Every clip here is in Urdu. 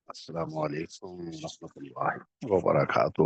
السلام علیکم ورحمۃ اللہ وبرکاتہ۔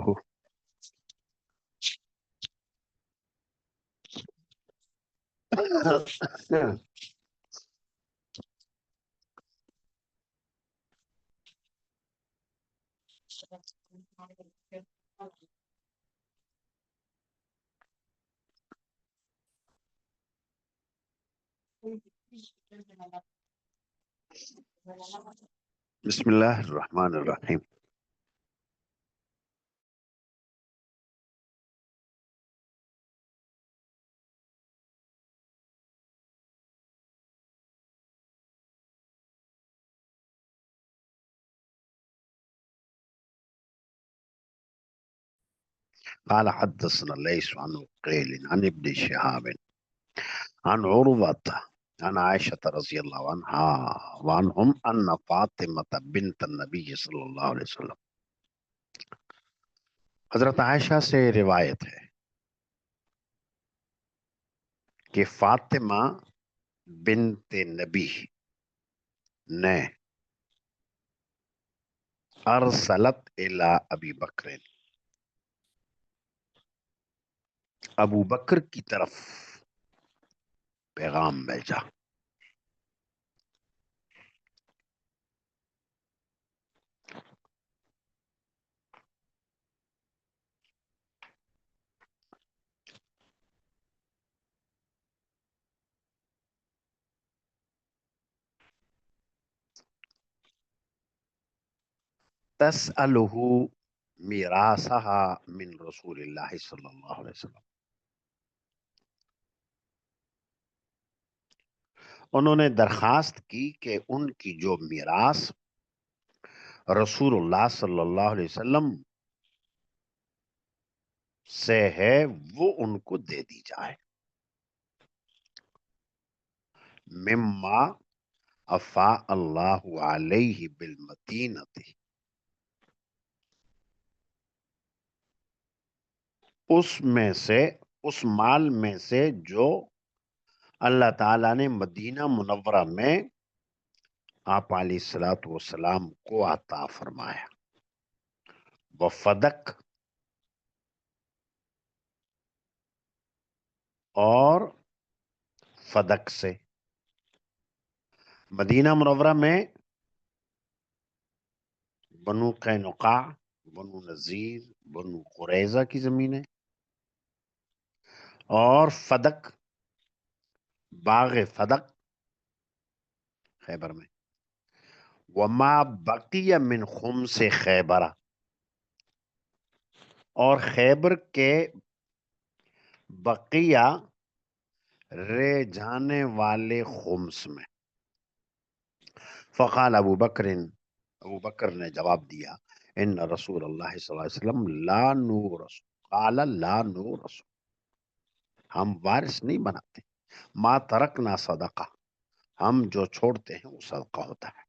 بسم اللہ الرحمن الرحیم۔ قال حدثنا ليس عن عقيل عن ابن شهاب عن عروة عن عائشة رضي الله عنها وعنهم أن فاطمة بنت النبي صلى الله عليه وسلم، حضرت عائشہ سے روایت ہے کہ فاطمہ بنت نبی نے ارسلت الى ابی بکر، ابو بکر کی طرف پیغام بھیجا۔ تسألہ میراثہا من رسول اللہ صلی اللہ علیہ وسلم، انہوں نے درخواست کی کہ ان کی جو میراث رسول اللہ صلی اللہ علیہ وسلم سے ہے وہ ان کو دے دی جائے۔ مما افاء اللہ علیہ بالمدینہ، اس میں سے، اس مال میں سے جو اللہ تعالیٰ نے مدینہ منورہ میں آپ علیہ الصلوۃ والسلام کو عطا فرمایا۔ وفدق، اور فدق سے، مدینہ منورہ میں بنو قینقاع، بنو نذیر، بنو قریظہ کی زمینیں، اور فدق، باغ فدق خیبر میں، وما بقی من خمس خیبرہ، اور خیبر کے بقیہ رہ جانے والے خمس میں۔ فقال ابو بکر، ابو بکر نے جواب دیا، ان رسول اللہ صلی اللہ علیہ وسلم لا نورث، قال لا نورث، ہم وارث نہیں بناتے، ما ترکنا صدقہ، ہم جو چھوڑتے ہیں وہ صدقہ ہوتا ہے۔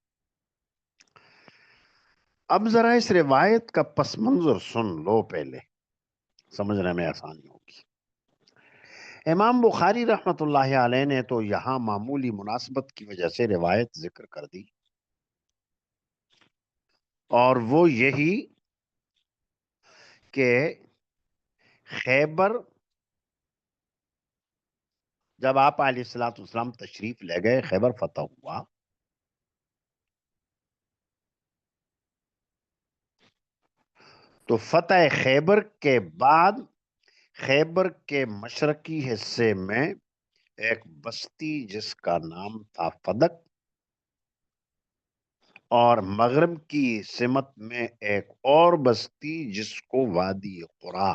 اب ذرا اس روایت کا پس منظر سن لو، پہلے سمجھنے میں آسانی ہوگی۔ امام بخاری رحمت اللہ علیہ نے تو یہاں معمولی مناسبت کی وجہ سے روایت ذکر کر دی، اور وہ یہی کہ خیبر جب آپ علیہ الصلوۃ والسلام تشریف لے گئے، خیبر فتح ہوا، تو فتح خیبر کے بعد خیبر کے مشرقی حصے میں ایک بستی جس کا نام تھا فدق، اور مغرب کی سمت میں ایک اور بستی جس کو وادی قرا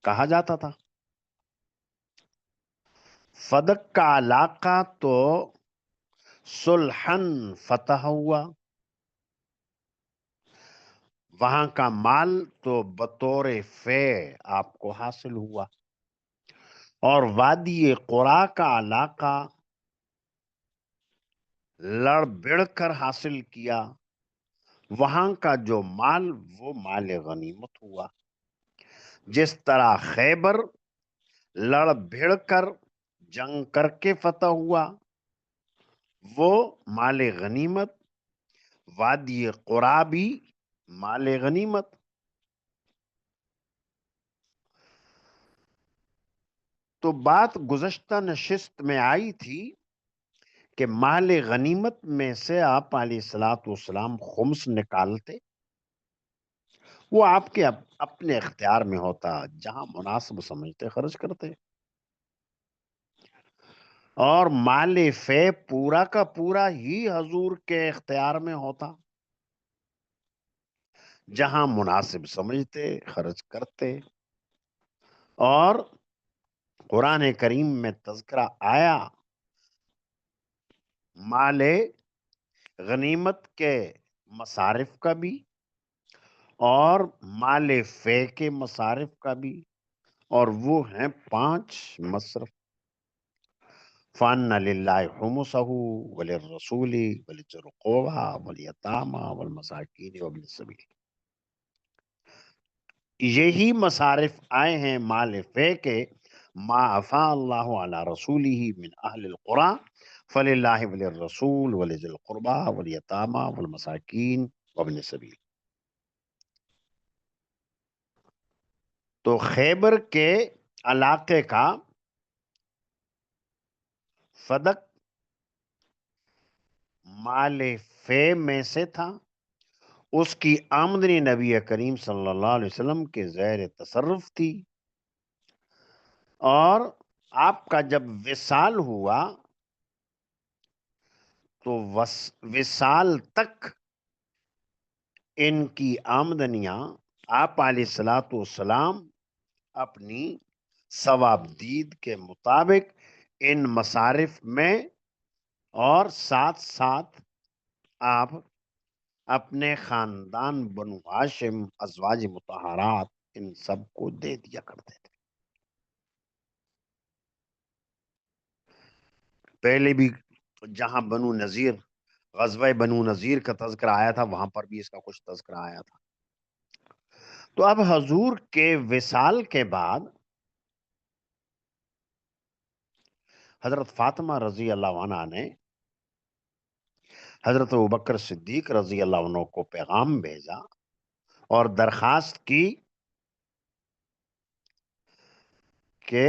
کہا جاتا تھا۔ فدق کا علاقہ تو سلحن فتح ہوا، وہاں کا مال تو بطور فے آپ کو حاصل ہوا، اور وادی قرا کا علاقہ لڑ بڑھ کر حاصل کیا، وہاں کا جو مال وہ مال غنیمت ہوا۔ جس طرح خیبر لڑ بھڑ کر جنگ کر کے فتح ہوا، وہ مال غنیمت وادی قرابی مال غنیمت. تو بات گزشتہ نشست میں آئی تھی کہ مال غنیمت میں سے آپ علیہ الصلوۃ والسلام خمس نکالتے. وہ آپ کے اپنے اختیار میں ہوتا، جہاں مناسب سمجھتے خرچ کرتے. اور مال فے پورا کا پورا ہی حضور کے اختیار میں ہوتا، جہاں مناسب سمجھتے خرچ کرتے. اور قرآن کریم میں تذکرہ آیا مال غنیمت کے مصارف کا بھی اور مال فے کے مصارف کا بھی، اور وہ ہیں 5 مصرف. فَأَنَّ لِلَّهِ خُمُسَهُ وَلِلرَّسُولِ وَلِذِي الْقُرْبَى وَالْيَتَامَى وَالْمَسَاكِينِ وَابْنِ السَّبِيلِ. یہی مصارف آئے ہیں مال فے کے، ما افاء اللہ علی رسولہ من اہل القرى فللہ وللرسول ولذی القربى والیتامى والمساکین وابن السبیل. تو خیبر کے علاقے کا فدق مال فے میں سے تھا. اس کی آمدنی نبی کریم صلی اللہ علیہ وسلم کے زیر تصرف تھی. اور آپ کا جب وصال ہوا تو وصال تک ان کی آمدنیاں آپ علیہ الصلوۃ والسلام اپنی ثوابدید کے مطابق ان مصارف میں، اور ساتھ ساتھ آپ اپنے خاندان بنو ہاشم ازواج مطہرات ان سب کو دے دیا کرتے تھے. پہلے بھی جہاں بنو نذیر، غزوہ بنو نذیر کا تذکرہ آیا تھا، وہاں پر بھی اس کا کچھ تذکرہ آیا تھا. تو اب حضور کے وصال کے بعد حضرت فاطمہ رضی اللہ عنہ نے حضرت ابوبکر صدیق رضی اللہ عنہ کو پیغام بھیجا اور درخواست کی کہ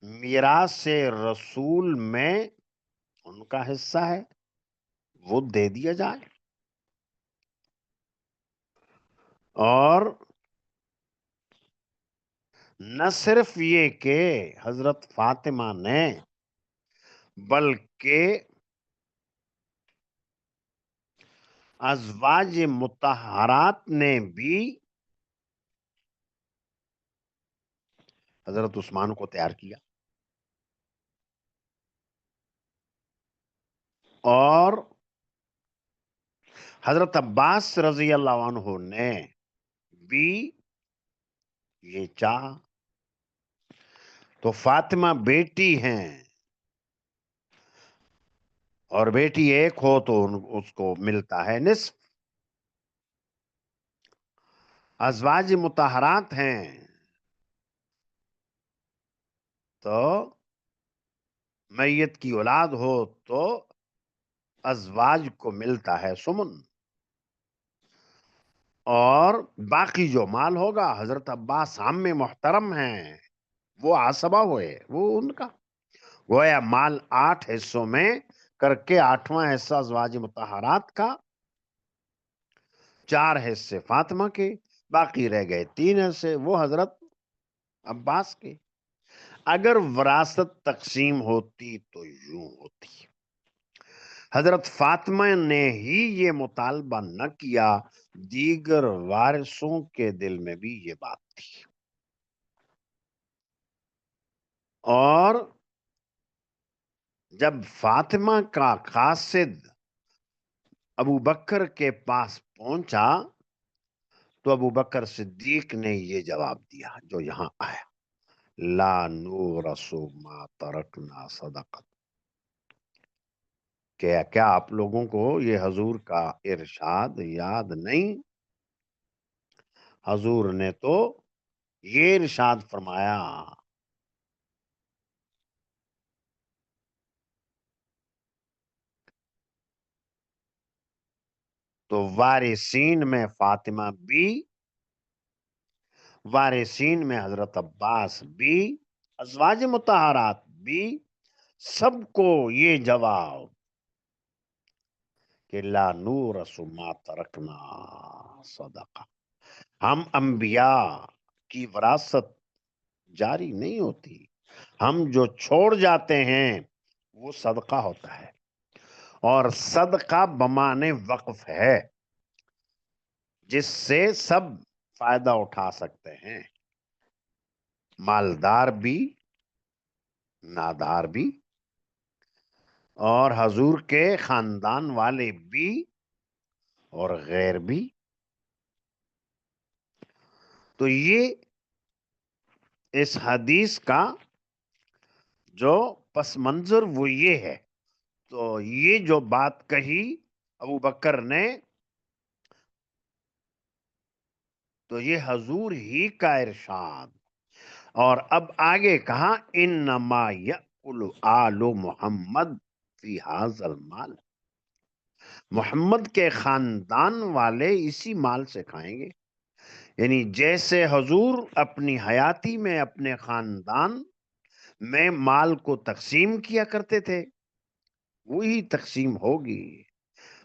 میراث رسول میں ان کا حصہ ہے وہ دے دیا جائے. اور نہ صرف یہ کہ حضرت فاطمہ نے، بلکہ ازواج مطہرات نے بھی حضرت عثمان کو تیار کیا. اور حضرت عباس رضی اللہ عنہ نے بھی یہ چاہا. تو فاطمہ بیٹی ہیں، اور بیٹی ایک ہو تو اس کو ملتا ہے نصف. ازواج مطہرات ہیں تو میت کی اولاد ہو تو ازواج کو ملتا ہے سمن. اور باقی جو مال ہوگا، حضرت عباس عام محترم ہیں، وہ عصبہ ہوئے، وہ ان کا گویا مال 8 حصوں میں کر کے 8واں حصہ ازواج مطہرات کا، 4 حصے فاطمہ کے، باقی رہ گئے 3 حصے وہ حضرت عباس کے. اگر وراثت تقسیم ہوتی تو یوں ہوتی. حضرت فاطمہ نے ہی یہ مطالبہ نہ کیا، دیگر وارثوں کے دل میں بھی یہ بات تھی. اور جب فاطمہ کا قاصد ابو بکر کے پاس پہنچا تو ابو بکر صدیق نے یہ جواب دیا جو یہاں آیا: لا نورث ما ترکنا صدقۃ. کیا آپ لوگوں کو یہ حضور کا ارشاد یاد نہیں؟ حضور نے تو یہ ارشاد فرمایا تو وارثین میں فاطمہ بھی، وارثین میں حضرت عباس بھی، ازواج مطہرات بھی، سب کو یہ جواب کہ لا نورث ما ترکنا صدقہ، ہم انبیاء کی وراثت جاری نہیں ہوتی، ہم جو چھوڑ جاتے ہیں وہ صدقہ ہوتا ہے، اور صدقہ بمانے وقف ہے، جس سے سب فائدہ اٹھا سکتے ہیں، مالدار بھی، نادار بھی، اور حضور کے خاندان والے بھی اور غیر بھی۔ تو یہ اس حدیث کا جو پس منظر وہ یہ ہے۔ تو یہ جو بات کہی ابو بکر نے، تو یہ حضور ہی کا ارشاد، اور اب آگے کہا انما یأکل آل محمد فی ھذا المال، محمد کے خاندان والے اسی مال سے کھائیں گے، یعنی جیسے حضور اپنی حیاتی میں اپنے خاندان میں مال کو تقسیم کیا کرتے تھے، وہی تقسیم ہوگی۔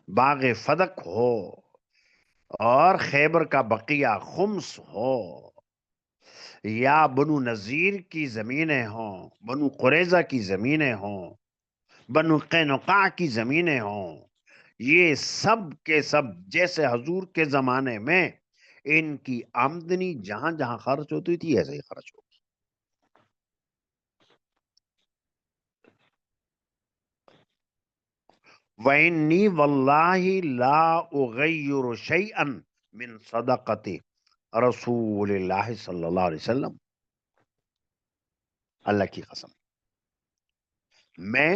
باغ فدق ہو اور خیبر کا بقیہ خمس ہو، یا بنو نذیر کی زمینیں ہوں، بنو قریظہ کی زمینیں ہوں، بنو قینقاع کی زمینیں ہوں، یہ سب کے سب جیسے حضور کے زمانے میں ان کی آمدنی جہاں جہاں خرچ ہوتی تھی ایسے ہی خرچ ہوگی۔ وَإِنِّي وَاللَّهِ لَا أُغَيِّرُ شَيْئًا مِّن صَدَقَةِ رسول اللہ صلی اللہ علیہ وسلم، اللہ کی قسم میں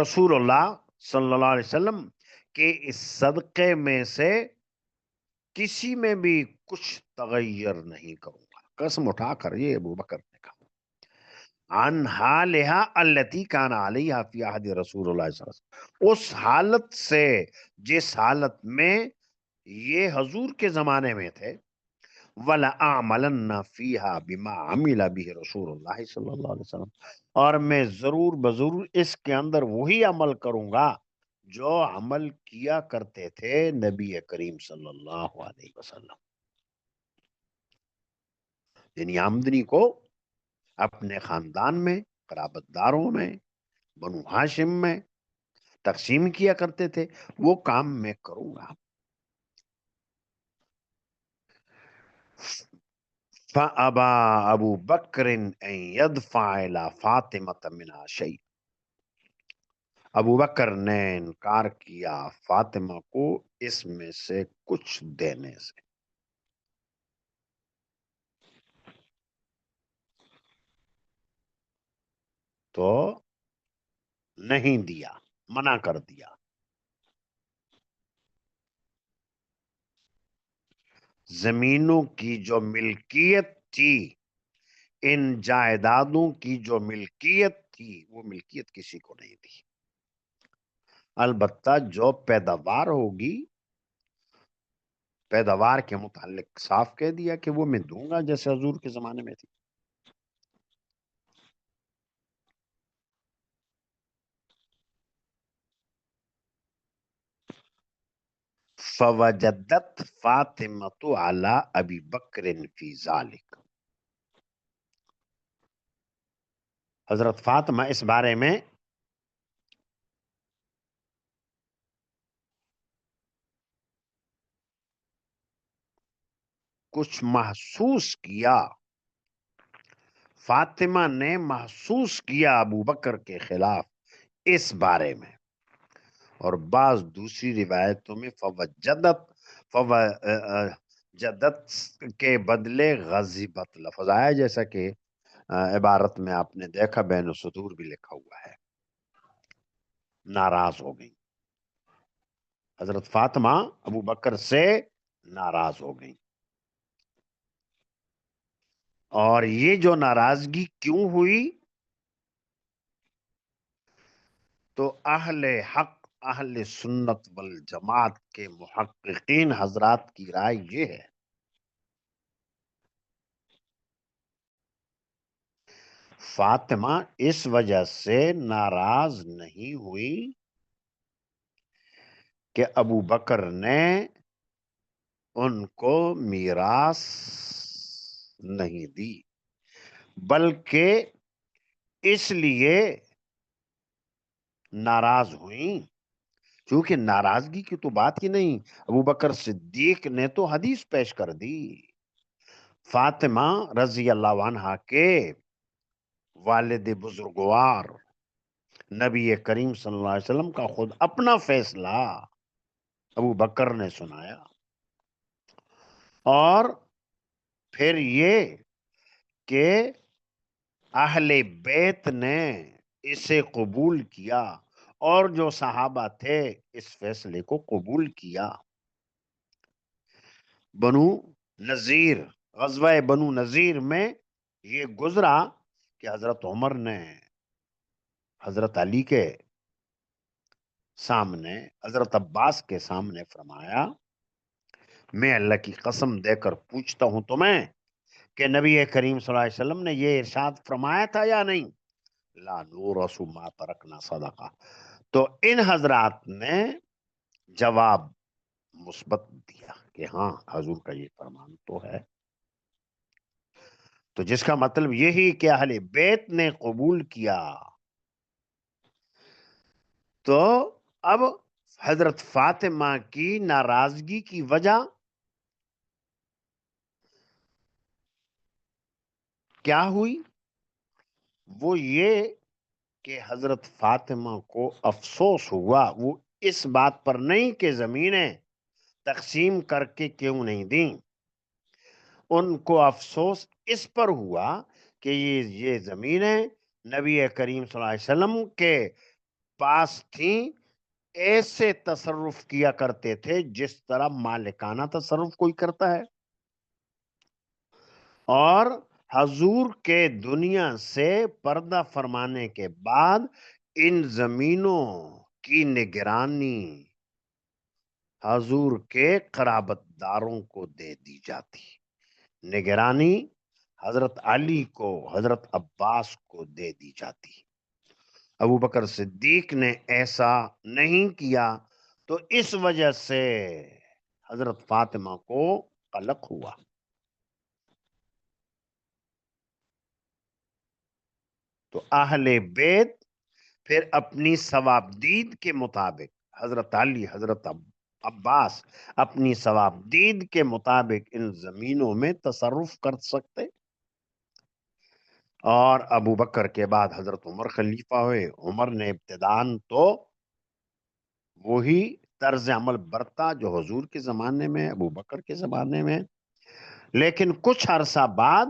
رسول اللہ صلی اللہ علیہ وسلم کے اس صدقے میں سے کسی میں بھی کچھ تغیر نہیں کروں گا، قسم اٹھا کر یہ ابو بکر نے کہا، عن حالہا التی کان علیہا فی عہد رسول اللہ صلی اللہ علیہ وسلم، اس حالت سے جس حالت میں یہ حضور کے زمانے میں تھے، وَلَأَعْمَلَنَّ فِيهَا بِمَا عَمِلَ بِهِ رسول اللہ صلی اللہ علیہ وسلم، اور میں ضرور بضرور اس کے اندر وہی عمل کروں گا جو عمل کیا کرتے تھے نبی کریم صلی اللہ علیہ وسلم، یعنی آمدنی کو اپنے خاندان میں، قرابت داروں میں، بنو ہاشم میں تقسیم کیا کرتے تھے، وہ کام میں کروں گا۔ فَأَبَى أَبُو بَكْرٍ أَن يَدْفَعَ إِلَى فَاطِمَةَ مِنْهَا شَيْءٍ، ابو بکر نے انکار کیا فاطمہ کو اس میں سے کچھ دینے سے، تو نہیں دیا، منع کر دیا۔ زمینوں کی جو ملکیت تھی، ان جائیدادوں کی جو ملکیت تھی، وہ ملکیت کسی کو نہیں دی، البتہ جو پیداوار ہوگی، پیداوار کے متعلق صاف کہہ دیا کہ وہ میں دوں گا جیسے حضور کے زمانے میں تھی۔ فوجدت فاطمۃ علی ابی بکر فی ذالک، حضرت فاطمہ اس بارے میں کچھ محسوس کیا، فاطمہ نے محسوس کیا ابو بکر کے خلاف اس بارے میں، اور بعض دوسری روایتوں میں فوجدت کے بدلے غضبت لفظ آیا، جیسا کہ عبارت میں آپ نے دیکھا بین الصدور بھی لکھا ہوا ہے، ناراض ہو گئی حضرت فاطمہ ابو بکر سے، ناراض ہو گئی۔ اور یہ جو ناراضگی کیوں ہوئی، تو اہل حق اہل سنت والجماعت کے محققین حضرات کی رائے یہ ہے فاطمہ اس وجہ سے ناراض نہیں ہوئی کہ ابو بکر نے ان کو میراث نہیں دی، بلکہ اس لیے ناراض ہوئیں کیونکہ ناراضگی کی تو بات ہی نہیں، ابو بکر صدیق نے تو حدیث پیش کر دی، فاطمہ رضی اللہ عنہا کے والد بزرگوار نبی کریم صلی اللہ علیہ وسلم کا خود اپنا فیصلہ ابو بکر نے سنایا، اور پھر یہ کہ اہل بیت نے اسے قبول کیا اور جو صحابہ تھے اس فیصلے کو قبول کیا۔ بنو نذیر، غزوہ بنو نذیر میں یہ گزرا کہ حضرت عمر نے حضرت علی کے سامنے، حضرت عباس کے سامنے فرمایا، میں اللہ کی قسم دے کر پوچھتا ہوں تمہیں کہ نبی کریم صلی اللہ علیہ وسلم نے یہ ارشاد فرمایا تھا یا نہیں؟ لا نورث ما ترکنا صدقہ۔ تو ان حضرات نے جواب مثبت دیا کہ ہاں حضور کا یہ فرمان تو ہے، تو جس کا مطلب یہی کہ اہل بیت نے قبول کیا۔ تو اب حضرت فاطمہ کی ناراضگی کی وجہ کیا ہوئی؟ وہ یہ کہ حضرت فاطمہ کو افسوس ہوا، وہ اس بات پر نہیں کہ زمینیں تقسیم کر کے کیوں نہیں دیں، ان کو افسوس اس پر ہوا کہ یہ زمینیں نبی کریم صلی اللہ علیہ وسلم کے پاس تھیں، ایسے تصرف کیا کرتے تھے جس طرح مالکانہ تصرف کوئی کرتا ہے، اور حضور کے دنیا سے پردہ فرمانے کے بعد ان زمینوں کی نگرانی حضور کے قرابت داروں کو دے دی جاتی، نگرانی حضرت علی کو، حضرت عباس کو دے دی جاتی۔ ابو بکر صدیق نے ایسا نہیں کیا، تو اس وجہ سے حضرت فاطمہ کو قلق ہوا۔ تو اہل بیت پھر اپنی ثوابدید کے مطابق، حضرت علی، حضرت عباس اپنی ثوابدید کے مطابق ان زمینوں میں تصرف کر سکتے، اور ابو بکر کے بعد حضرت عمر خلیفہ ہوئے، عمر نے ابتدان تو وہی طرز عمل برتا جو حضور کے زمانے میں، ابو بکر کے زمانے میں، لیکن کچھ عرصہ بعد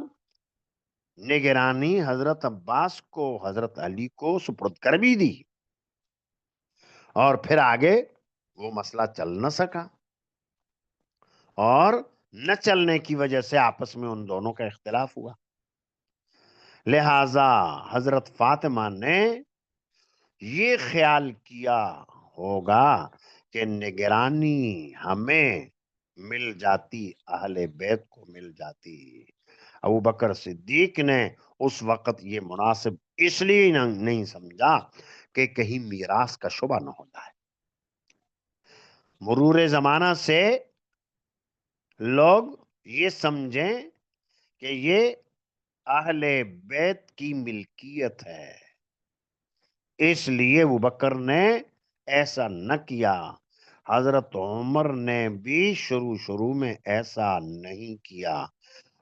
نگرانی حضرت عباس کو، حضرت علی کو سپرد کر بھی دی، اور پھر آگے وہ مسئلہ چل نہ سکا، اور نہ چلنے کی وجہ سے آپس میں ان دونوں کا اختلاف ہوا، لہذا حضرت فاطمہ نے یہ خیال کیا ہوگا کہ نگرانی ہمیں مل جاتی، اہل بیت کو مل جاتی۔ ابو بکر صدیق نے اس وقت یہ مناسب اس لیے نہیں سمجھا کہ کہیں میراث کا شبہ نہ ہو جائے۔ مرور زمانہ سے لوگ یہ سمجھیں کہ یہ اہل بیت کی ملکیت ہے، اس لیے ابو بکر نے ایسا نہ کیا، حضرت عمر نے بھی شروع میں ایسا نہیں کیا،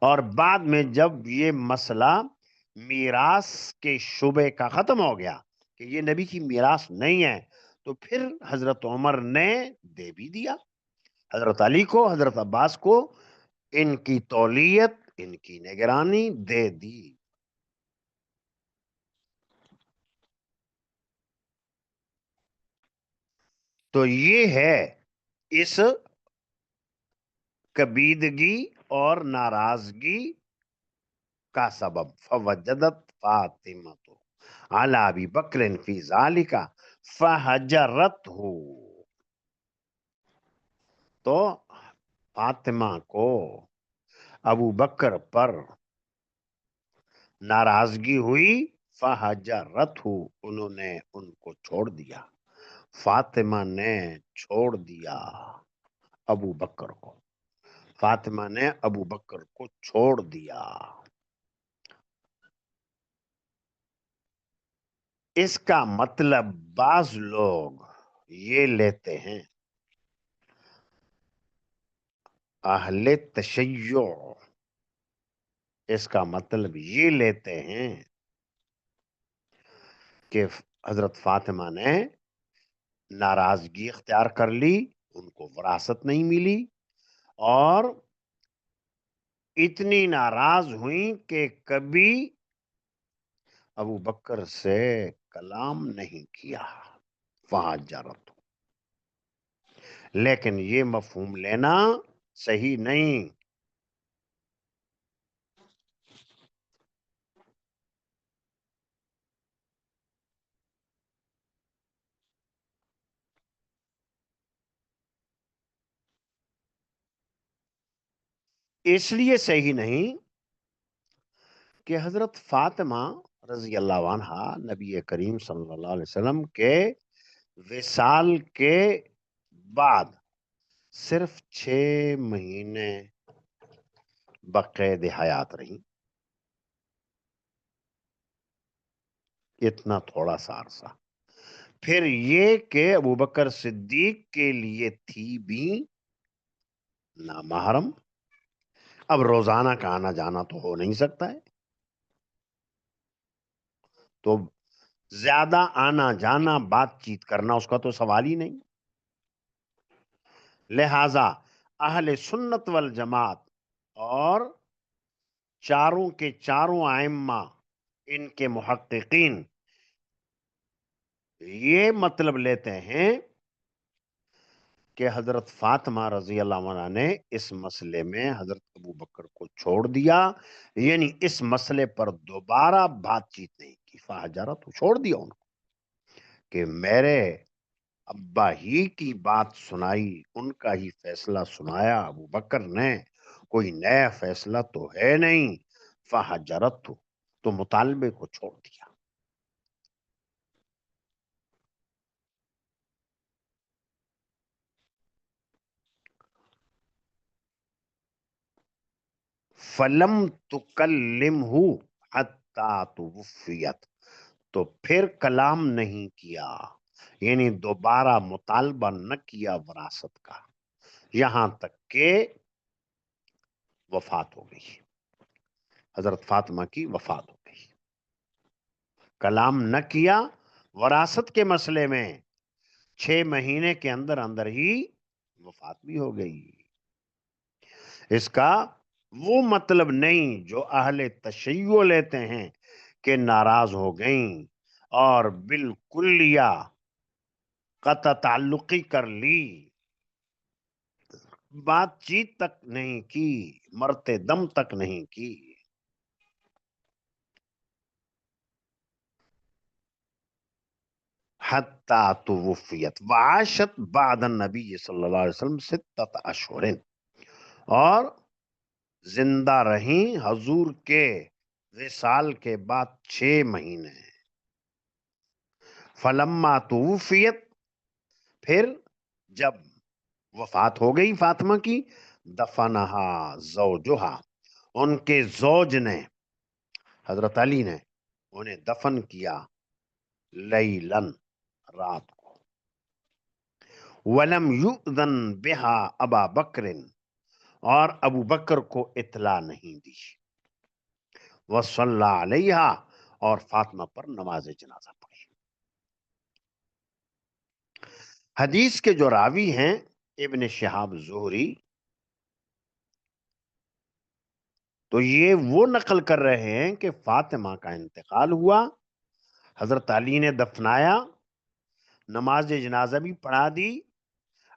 اور بعد میں جب یہ مسئلہ میراث کے شبے کا ختم ہو گیا کہ یہ نبی کی میراث نہیں ہے، تو پھر حضرت عمر نے دے بھی دیا حضرت علی کو، حضرت عباس کو، ان کی تولیت، ان کی نگرانی دے دی۔ تو یہ ہے اس کبیدگی اور ناراضگی کا سبب، فوجدت فاطمہ علی ابی بکر فی ذالک، فہجرتہ، تو فاطمہ کو ابو بکر پر ناراضگی ہوئی، فہجرتہ، انہوں نے ان کو چھوڑ دیا، فاطمہ نے چھوڑ دیا ابو بکر کو، فاطمہ نے ابو بکر کو چھوڑ دیا۔ اس کا مطلب بعض لوگ یہ لیتے ہیں، اہل تشیع اس کا مطلب یہ لیتے ہیں کہ حضرت فاطمہ نے ناراضگی اختیار کر لی، ان کو وراثت نہیں ملی، اور اتنی ناراض ہوئیں کہ کبھی ابو بکر سے کلام نہیں کیا، فہجرت۔ لیکن یہ مفہوم لینا صحیح نہیں۔ اس لیے صحیح نہیں کہ حضرت فاطمہ رضی اللہ عنہا نبی کریم صلی اللہ علیہ وسلم کے وصال کے بعد صرف 6 مہینے بقید حیات رہی، اتنا تھوڑا سا عرصہ۔ پھر یہ کہ ابو بکر صدیق کے لیے تھی بھی نامحرم، اب روزانہ کا آنا جانا تو ہو نہیں سکتا ہے، تو زیادہ آنا جانا بات چیت کرنا اس کا تو سوال ہی نہیں۔ لہذا اہل سنت والجماعت اور چاروں کے چاروں ائمہ، ان کے محققین یہ مطلب لیتے ہیں کہ حضرت فاطمہ رضی اللہ عنہ نے اس مسئلے میں حضرت ابو بکر کو چھوڑ دیا، یعنی اس مسئلے پر دوبارہ بات چیت نہیں کی، فہجرت، تو چھوڑ دیا ان کو، کہ میرے ابا ہی کی بات سنائی، ان کا ہی فیصلہ سنایا ابو بکر نے، کوئی نیا فیصلہ تو ہے نہیں، فہجرت، تو مطالبے کو چھوڑ دیا۔ فلم تکلمہ حتی توفیت، تو پھر کلام نہیں کیا، یعنی دوبارہ مطالبہ نہ کیا وراثت کا، یہاں تک کہ وفات ہو گئی، حضرت فاطمہ کی وفات ہو گئی، کلام نہ کیا وراثت کے مسئلے میں، 6 مہینے کے اندر اندر ہی وفات بھی ہو گئی۔ اس کا وہ مطلب نہیں جو اہل تشیع لیتے ہیں کہ ناراض ہو گئیں اور بالکلیہ قطع تعلقی کر لی، بات چیت تک نہیں کی، مرتے دم تک نہیں کی۔ حتی توفیت وعاشت بعد النبی صلی اللہ علیہ وسلم 6 اشہر، اور زندہ رہیں حضور کے وصال کے بعد 6 مہینے۔ فلما توفیت، پھر جب وفات ہو گئی فاطمہ کی، دفنہا زوجہا، ان کے زوج نے، حضرت علی نے انہیں دفن کیا، لیلن، رات کو، ولم یؤذن بہا ابا بکر، اور ابو بکر کو اطلاع نہیں دی، وصلی علیہا، اور فاطمہ پر نماز جنازہ پڑھی۔ حدیث کے جو راوی ہیں ابن شہاب زہری، تو یہ وہ نقل کر رہے ہیں کہ فاطمہ کا انتقال ہوا، حضرت علی نے دفنایا، نماز جنازہ بھی پڑھا دی،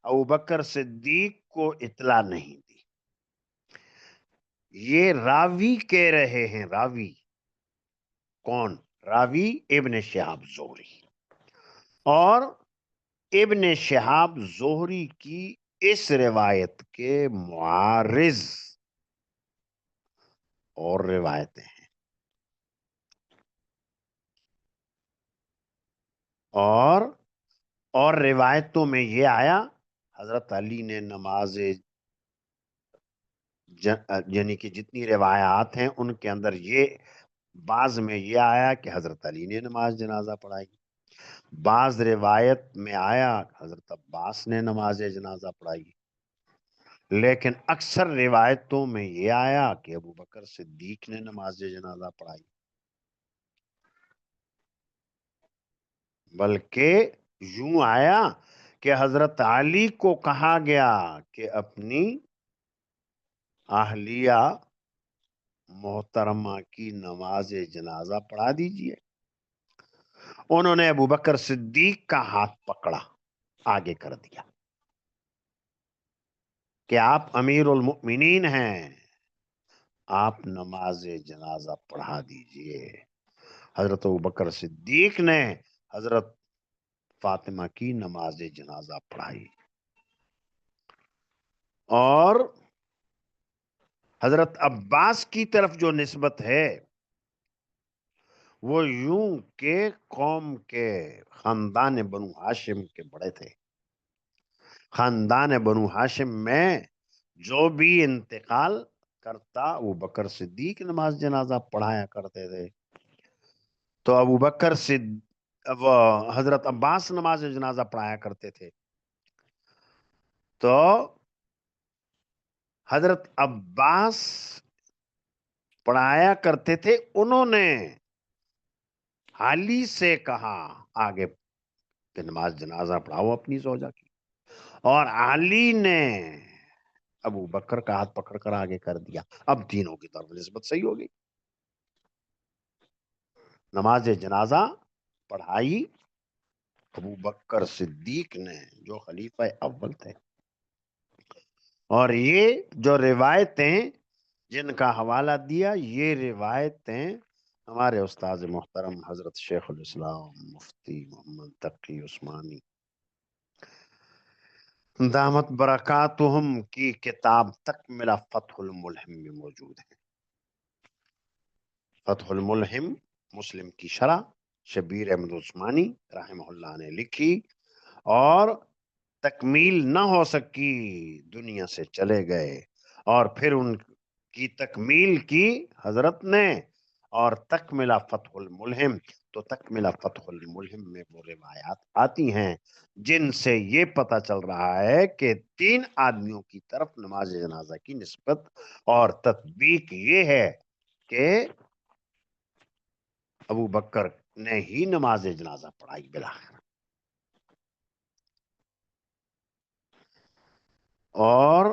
ابو بکر صدیق کو اطلاع نہیں دی۔ یہ راوی کہہ رہے ہیں، راوی کون؟ راوی ابن شہاب زہری، اور ابن شہاب زہری کی اس روایت کے معارض اور روایتیں ہیں، اور روایتوں میں یہ آیا حضرت علی نے نماز یعنی کہ جتنی روایات ہیں ان کے اندر یہ بعض میں یہ آیا کہ حضرت علی نے نماز جنازہ پڑھائی، بعض روایت میں آیا حضرت عباس نے نماز جنازہ پڑھائی، لیکن اکثر روایتوں میں یہ آیا کہ ابو بکر صدیق نے نماز جنازہ پڑھائی، بلکہ یوں آیا کہ حضرت علی کو کہا گیا کہ اپنی اہلیہ محترمہ کی نماز جنازہ پڑھا دیجئے۔ انہوں نے ابو بکر صدیق کا ہاتھ پکڑا، آگے کر دیا کہ آپ امیر المؤمنین ہیں، آپ نماز جنازہ پڑھا دیجئے۔ حضرت ابو بکر صدیق نے حضرت فاطمہ کی نماز جنازہ پڑھائی، اور حضرت عباس کی طرف جو نسبت ہے وہ یوں کہ قوم کے خاندان بنو ہاشم کے بڑے تھے، خاندان بنو ہاشم میں جو بھی انتقال کرتا ابو بکر صدیق نماز جنازہ پڑھایا کرتے تھے، تو ابو بکر حضرت عباس نماز جنازہ پڑھایا کرتے تھے، تو حضرت عباس پڑھایا کرتے تھے، انہوں نے علی سے کہا آگے کہ نماز جنازہ پڑھاؤ اپنی زوجہ کی، اور علی نے ابو بکر کا ہاتھ پکڑ کر آگے کر دیا۔ اب تینوں کی طرف نسبت صحیح ہوگی، نماز جنازہ پڑھائی ابو بکر صدیق نے جو خلیفہ اول تھے، اور یہ جو روایتیں جن کا حوالہ دیا، یہ روایتیں ہمارے استاذ محترم حضرت شیخ الاسلام مفتی محمد تقی عثمانی دامت برکاتہم کی کتاب تکملہ فتح الملہم میں موجود ہے۔ فتح الملہم مسلم کی شرح شبیر احمد عثمانی رحمہ اللہ نے لکھی، اور تکمیل نہ ہو سکی، دنیا سے چلے گئے، اور پھر ان کی تکمیل کی حضرت نے، اور تکملہ فتح الملہم، تو تکملہ فتح الملہم میں وہ روایات آتی ہیں جن سے یہ پتہ چل رہا ہے کہ تین آدمیوں کی طرف نماز جنازہ کی نسبت اور تطبیق یہ ہے کہ ابو بکر نے ہی نماز جنازہ پڑھائی بالآخر، اور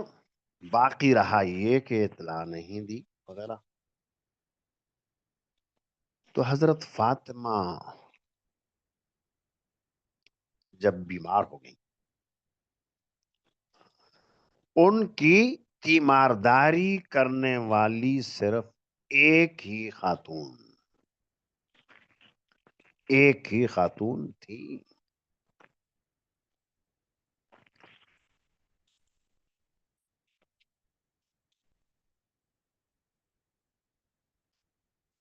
باقی رہا یہ کہ اطلاع نہیں دی وغیرہ۔ تو حضرت فاطمہ جب بیمار ہو گئی، ان کی تیمارداری کرنے والی صرف ایک ہی خاتون تھی۔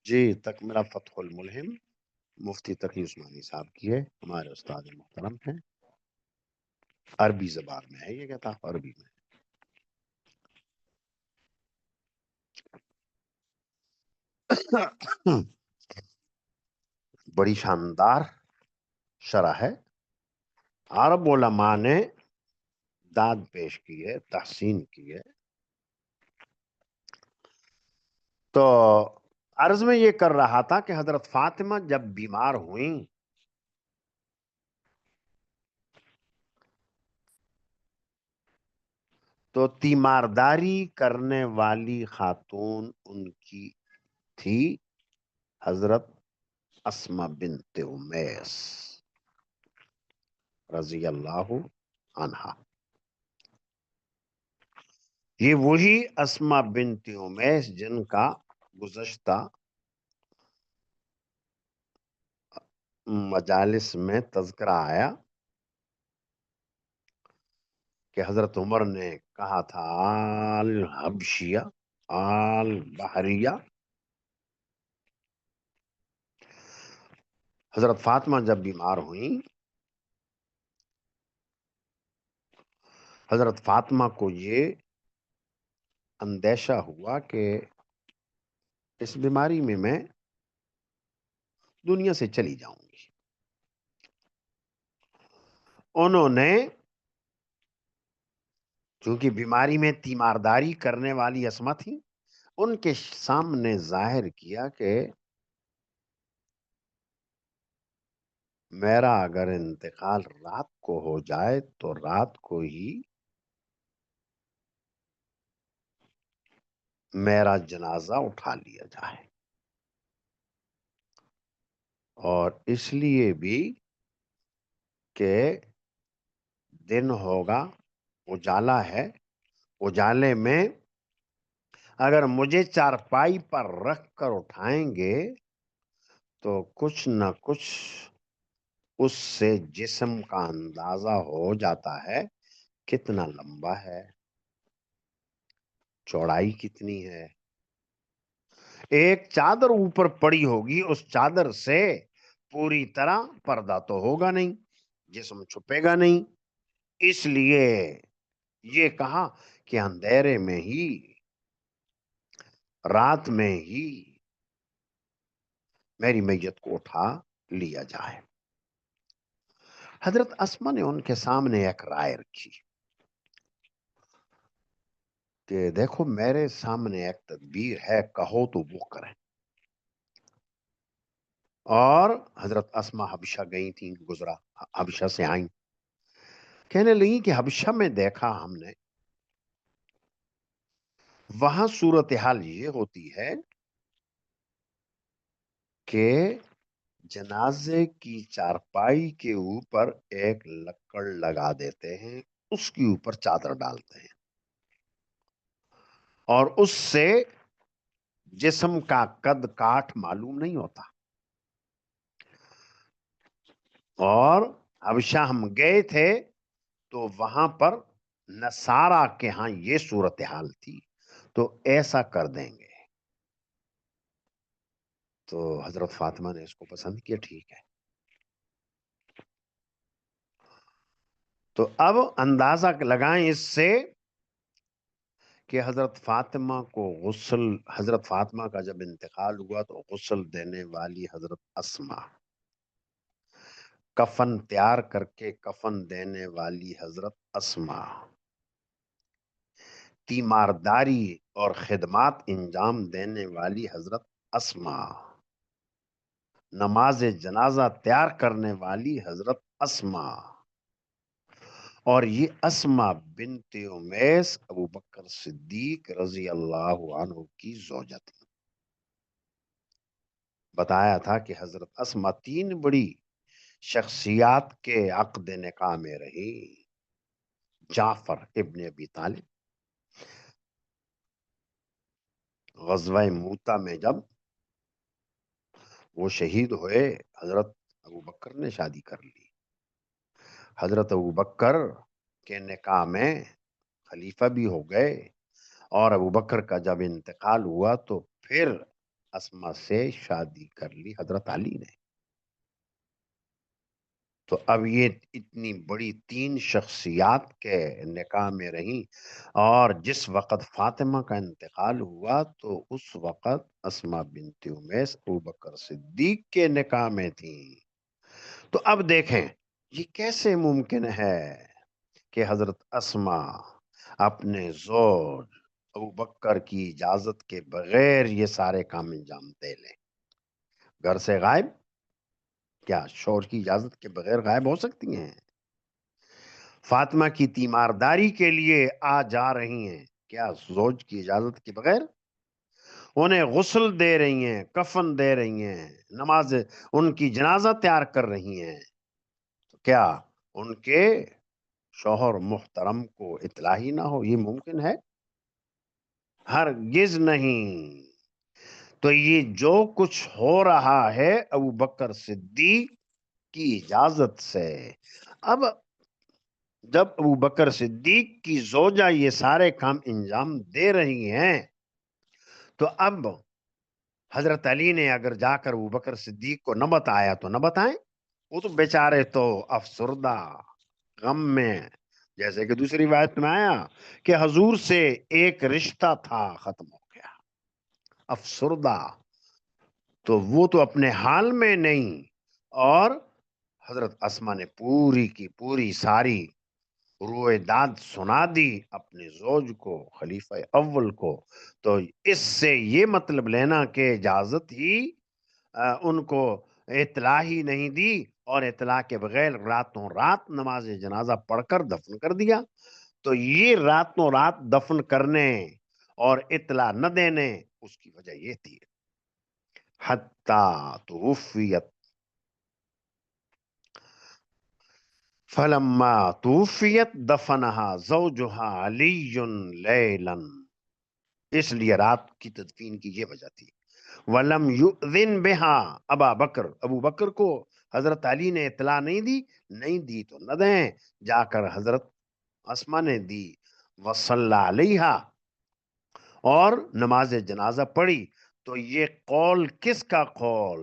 جی، تکملہ فتح الملہم مفتی تقی عثمانی صاحب کی ہے، ہمارے استاد محترم ہیں، عربی زبان میں ہے، یہ کہتا عربی میں۔ بڑی شاندار شرح ہے، عرب علماء نے داد پیش کی ہے، تحسین کی ہے۔ تو عرض میں یہ کر رہا تھا کہ حضرت فاطمہ جب بیمار ہوئیں تو تیمارداری کرنے والی خاتون ان کی تھی حضرت اسما بنت امیس رضی اللہ عنہا۔ یہ وہی اسما بنت امیس جن کا گزشتہ مجالس میں تذکرہ آیا کہ حضرت عمر نے کہا تھا آل حبشیہ، آل بحریہ. حضرت فاطمہ جب بیمار ہوئیں، حضرت فاطمہ کو یہ اندیشہ ہوا کہ اس بیماری میں دنیا سے چلی جاؤں گی. انہوں نے چونکہ بیماری میں تیمارداری کرنے والی اسما تھی، ان کے سامنے ظاہر کیا کہ میرا اگر انتقال رات کو ہو جائے تو رات کو ہی میرا جنازہ اٹھا لیا جائے، اور اس لیے بھی کہ دن ہوگا، اجالا ہے، اجالے میں اگر مجھے چارپائی پر رکھ کر اٹھائیں گے تو کچھ نہ کچھ اس سے جسم کا اندازہ ہو جاتا ہے کتنا لمبا ہے، چوڑائی کتنی ہے. ایک چادر اوپر پڑی ہوگی، اس چادر سے پوری طرح پردہ تو ہوگا نہیں، جسم چھپے گا نہیں. اس لیے یہ کہا کہ اندھیرے میں ہی، رات میں ہی میری میت کو اٹھا لیا جائے. حضرت اسما نے ان کے سامنے ایک رائے رکھی کہ دیکھو میرے سامنے ایک تدبیر ہے، کہو تو وہ کریں. اور حضرت اسما حبشہ گئی تھیں، گزرا، حبشہ سے آئیں، کہنے لگی کہ حبشہ میں دیکھا ہم نے، وہاں صورتحال یہ ہوتی ہے کہ جنازے کی چارپائی کے اوپر ایک لکڑ لگا دیتے ہیں، اس کے اوپر چادر ڈالتے ہیں، اور اس سے جسم کا قد کاٹ معلوم نہیں ہوتا. اور حبشہ ہم گئے تھے تو وہاں پر نصارہ کے ہاں یہ صورتحال تھی، تو ایسا کر دیں گے. تو حضرت فاطمہ نے اس کو پسند کیا، ٹھیک ہے. تو اب اندازہ لگائیں اس سے کہ حضرت فاطمہ کو غسل، حضرت فاطمہ کا جب انتقال ہوا تو غسل دینے والی حضرت اسما، کفن تیار کر کے کفن دینے والی حضرت اسما، تیمارداری اور خدمات انجام دینے والی حضرت اسما، نماز جنازہ تیار کرنے والی حضرت اسما، اور یہ اسما بنت امیس ابو بکر صدیق رضی اللہ عنہ کی زوجہ تھی. بتایا تھا کہ حضرت اسما 3 بڑی شخصیات کے عقد نکاح میں رہی. جعفر ابن ابی طالب، غزوہ موتا میں جب وہ شہید ہوئے، حضرت ابو بکر نے شادی کر لی. حضرت ابو بکر کے نکاح میں خلیفہ بھی ہو گئے، اور ابو بکر کا جب انتقال ہوا تو پھر اسما سے شادی کر لی حضرت علی نے. تو اب یہ اتنی بڑی 3 شخصیات کے نکاح میں رہیں، اور جس وقت فاطمہ کا انتقال ہوا تو اس وقت اسما بنت امیس ابو بکر صدیق کے نکاح میں تھیں. تو اب دیکھیں یہ کیسے ممکن ہے کہ حضرت اسما اپنے زوج ابو بکر کی اجازت کے بغیر یہ سارے کام انجام دے لیں. گھر سے غائب، کیا شوہر کی اجازت کے بغیر غائب ہو سکتی ہیں؟ فاطمہ کی تیمارداری کے لیے آ جا رہی ہیں، کیا زوج کی اجازت کے بغیر؟ انہیں غسل دے رہی ہیں، کفن دے رہی ہیں، نماز، ان کی جنازہ تیار کر رہی ہیں، تو کیا ان کے شوہر محترم کو اطلاع ہی نہ ہو؟ یہ ممکن ہے؟ ہرگز نہیں. تو یہ جو کچھ ہو رہا ہے، ابو بکر صدیق کی اجازت سے. اب جب ابو بکر صدیق کی زوجہ یہ سارے کام انجام دے رہی ہیں تو اب حضرت علی نے اگر جا کر ابو بکر صدیق کو نہ بتایا تو نہ بتائیں. وہ تو بیچارے تو افسردہ غم میں، جیسے کہ دوسری روایت میں آیا کہ حضور سے ایک رشتہ تھا ختم ہو گیا. افسردہ تو وہ تو اپنے حال میں نہیں. اور حضرت اسما نے پوری کی پوری ساری روئے داد سنا دی اپنے زوج کو، خلیفہ اول کو. تو اس سے یہ مطلب لینا کہ اجازت ہی ان کو اطلاع ہی نہیں دی اور اطلاع کے بغیر راتوں رات نماز جنازہ پڑھ کر دفن کر دیا. تو یہ راتوں رات دفن کرنے اور اطلاع نہ دینے اس کی وجہ یہ تھی حتی توفیت فلما توفیت دفنہا زوجہا علی لیلا. اس لیے رات کی تدفین کی یہ وجہ تھی. وَلَمْ يُؤْذِنْ بِهَا ابا بکر، ابو بکر کو حضرت علی نے اطلاع نہیں دی تو نہ دیں. جا کر حضرت اسما نے دی. وصلی علیہا، اور نماز جنازہ پڑھی. تو یہ قول کس کا قول؟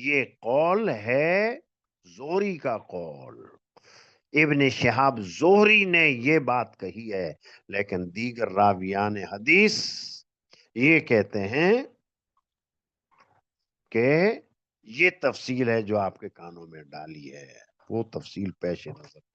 یہ قول ہے زہری کا قول. ابن شہاب زہری نے یہ بات کہی ہے، لیکن دیگر راویان حدیث یہ کہتے ہیں کہ یہ تفصیل ہے جو آپ کے کانوں میں ڈالی ہے، وہ تفصیل پیش نظر ہے.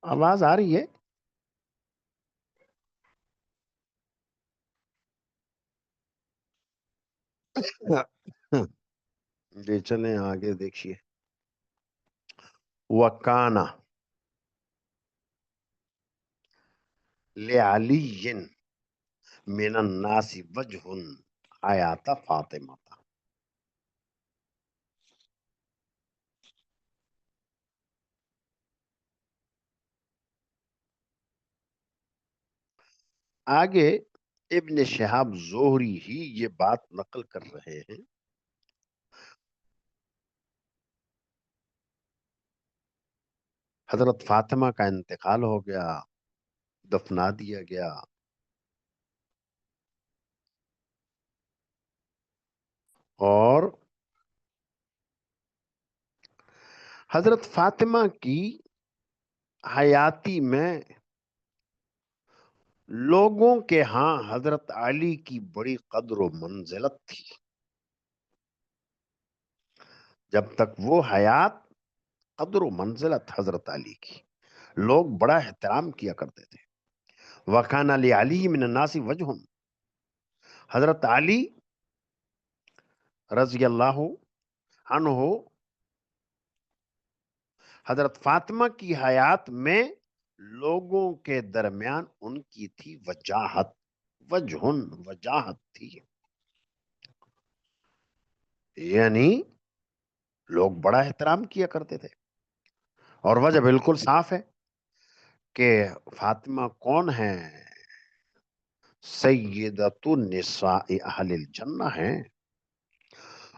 آواز آ رہی ہے؟ جی چلیں آگے دیکھیے. وَكَانَ لِعَلِيٍّ مِنَ النَّاسِ وَجْهٌ حَيَاةَ فاطمہ. آگے ابن شہاب زہری ہی یہ بات نقل کر رہے ہیں. حضرت فاطمہ کا انتقال ہو گیا، دفنا دیا گیا. اور حضرت فاطمہ کی حیاتی میں لوگوں کے ہاں حضرت علی کی بڑی قدر و منزلت تھی. جب تک وہ حیات، قدر و منزلت حضرت علی کی لوگ بڑا احترام کیا کرتے تھے. وَكَانَ لِعَلِيٍّ مِنَ النَّاسِ وَجْهٌ، حضرت علی رضی اللہ عنہ حضرت فاطمہ کی حیات میں لوگوں کے درمیان ان کی تھی وجاہت. وجہن وجاہت تھی، یعنی لوگ بڑا احترام کیا کرتے تھے. اور وجہ بالکل صاف ہے کہ فاطمہ کون ہے؟ سیدۃ النساء اہل الجنہ ہیں،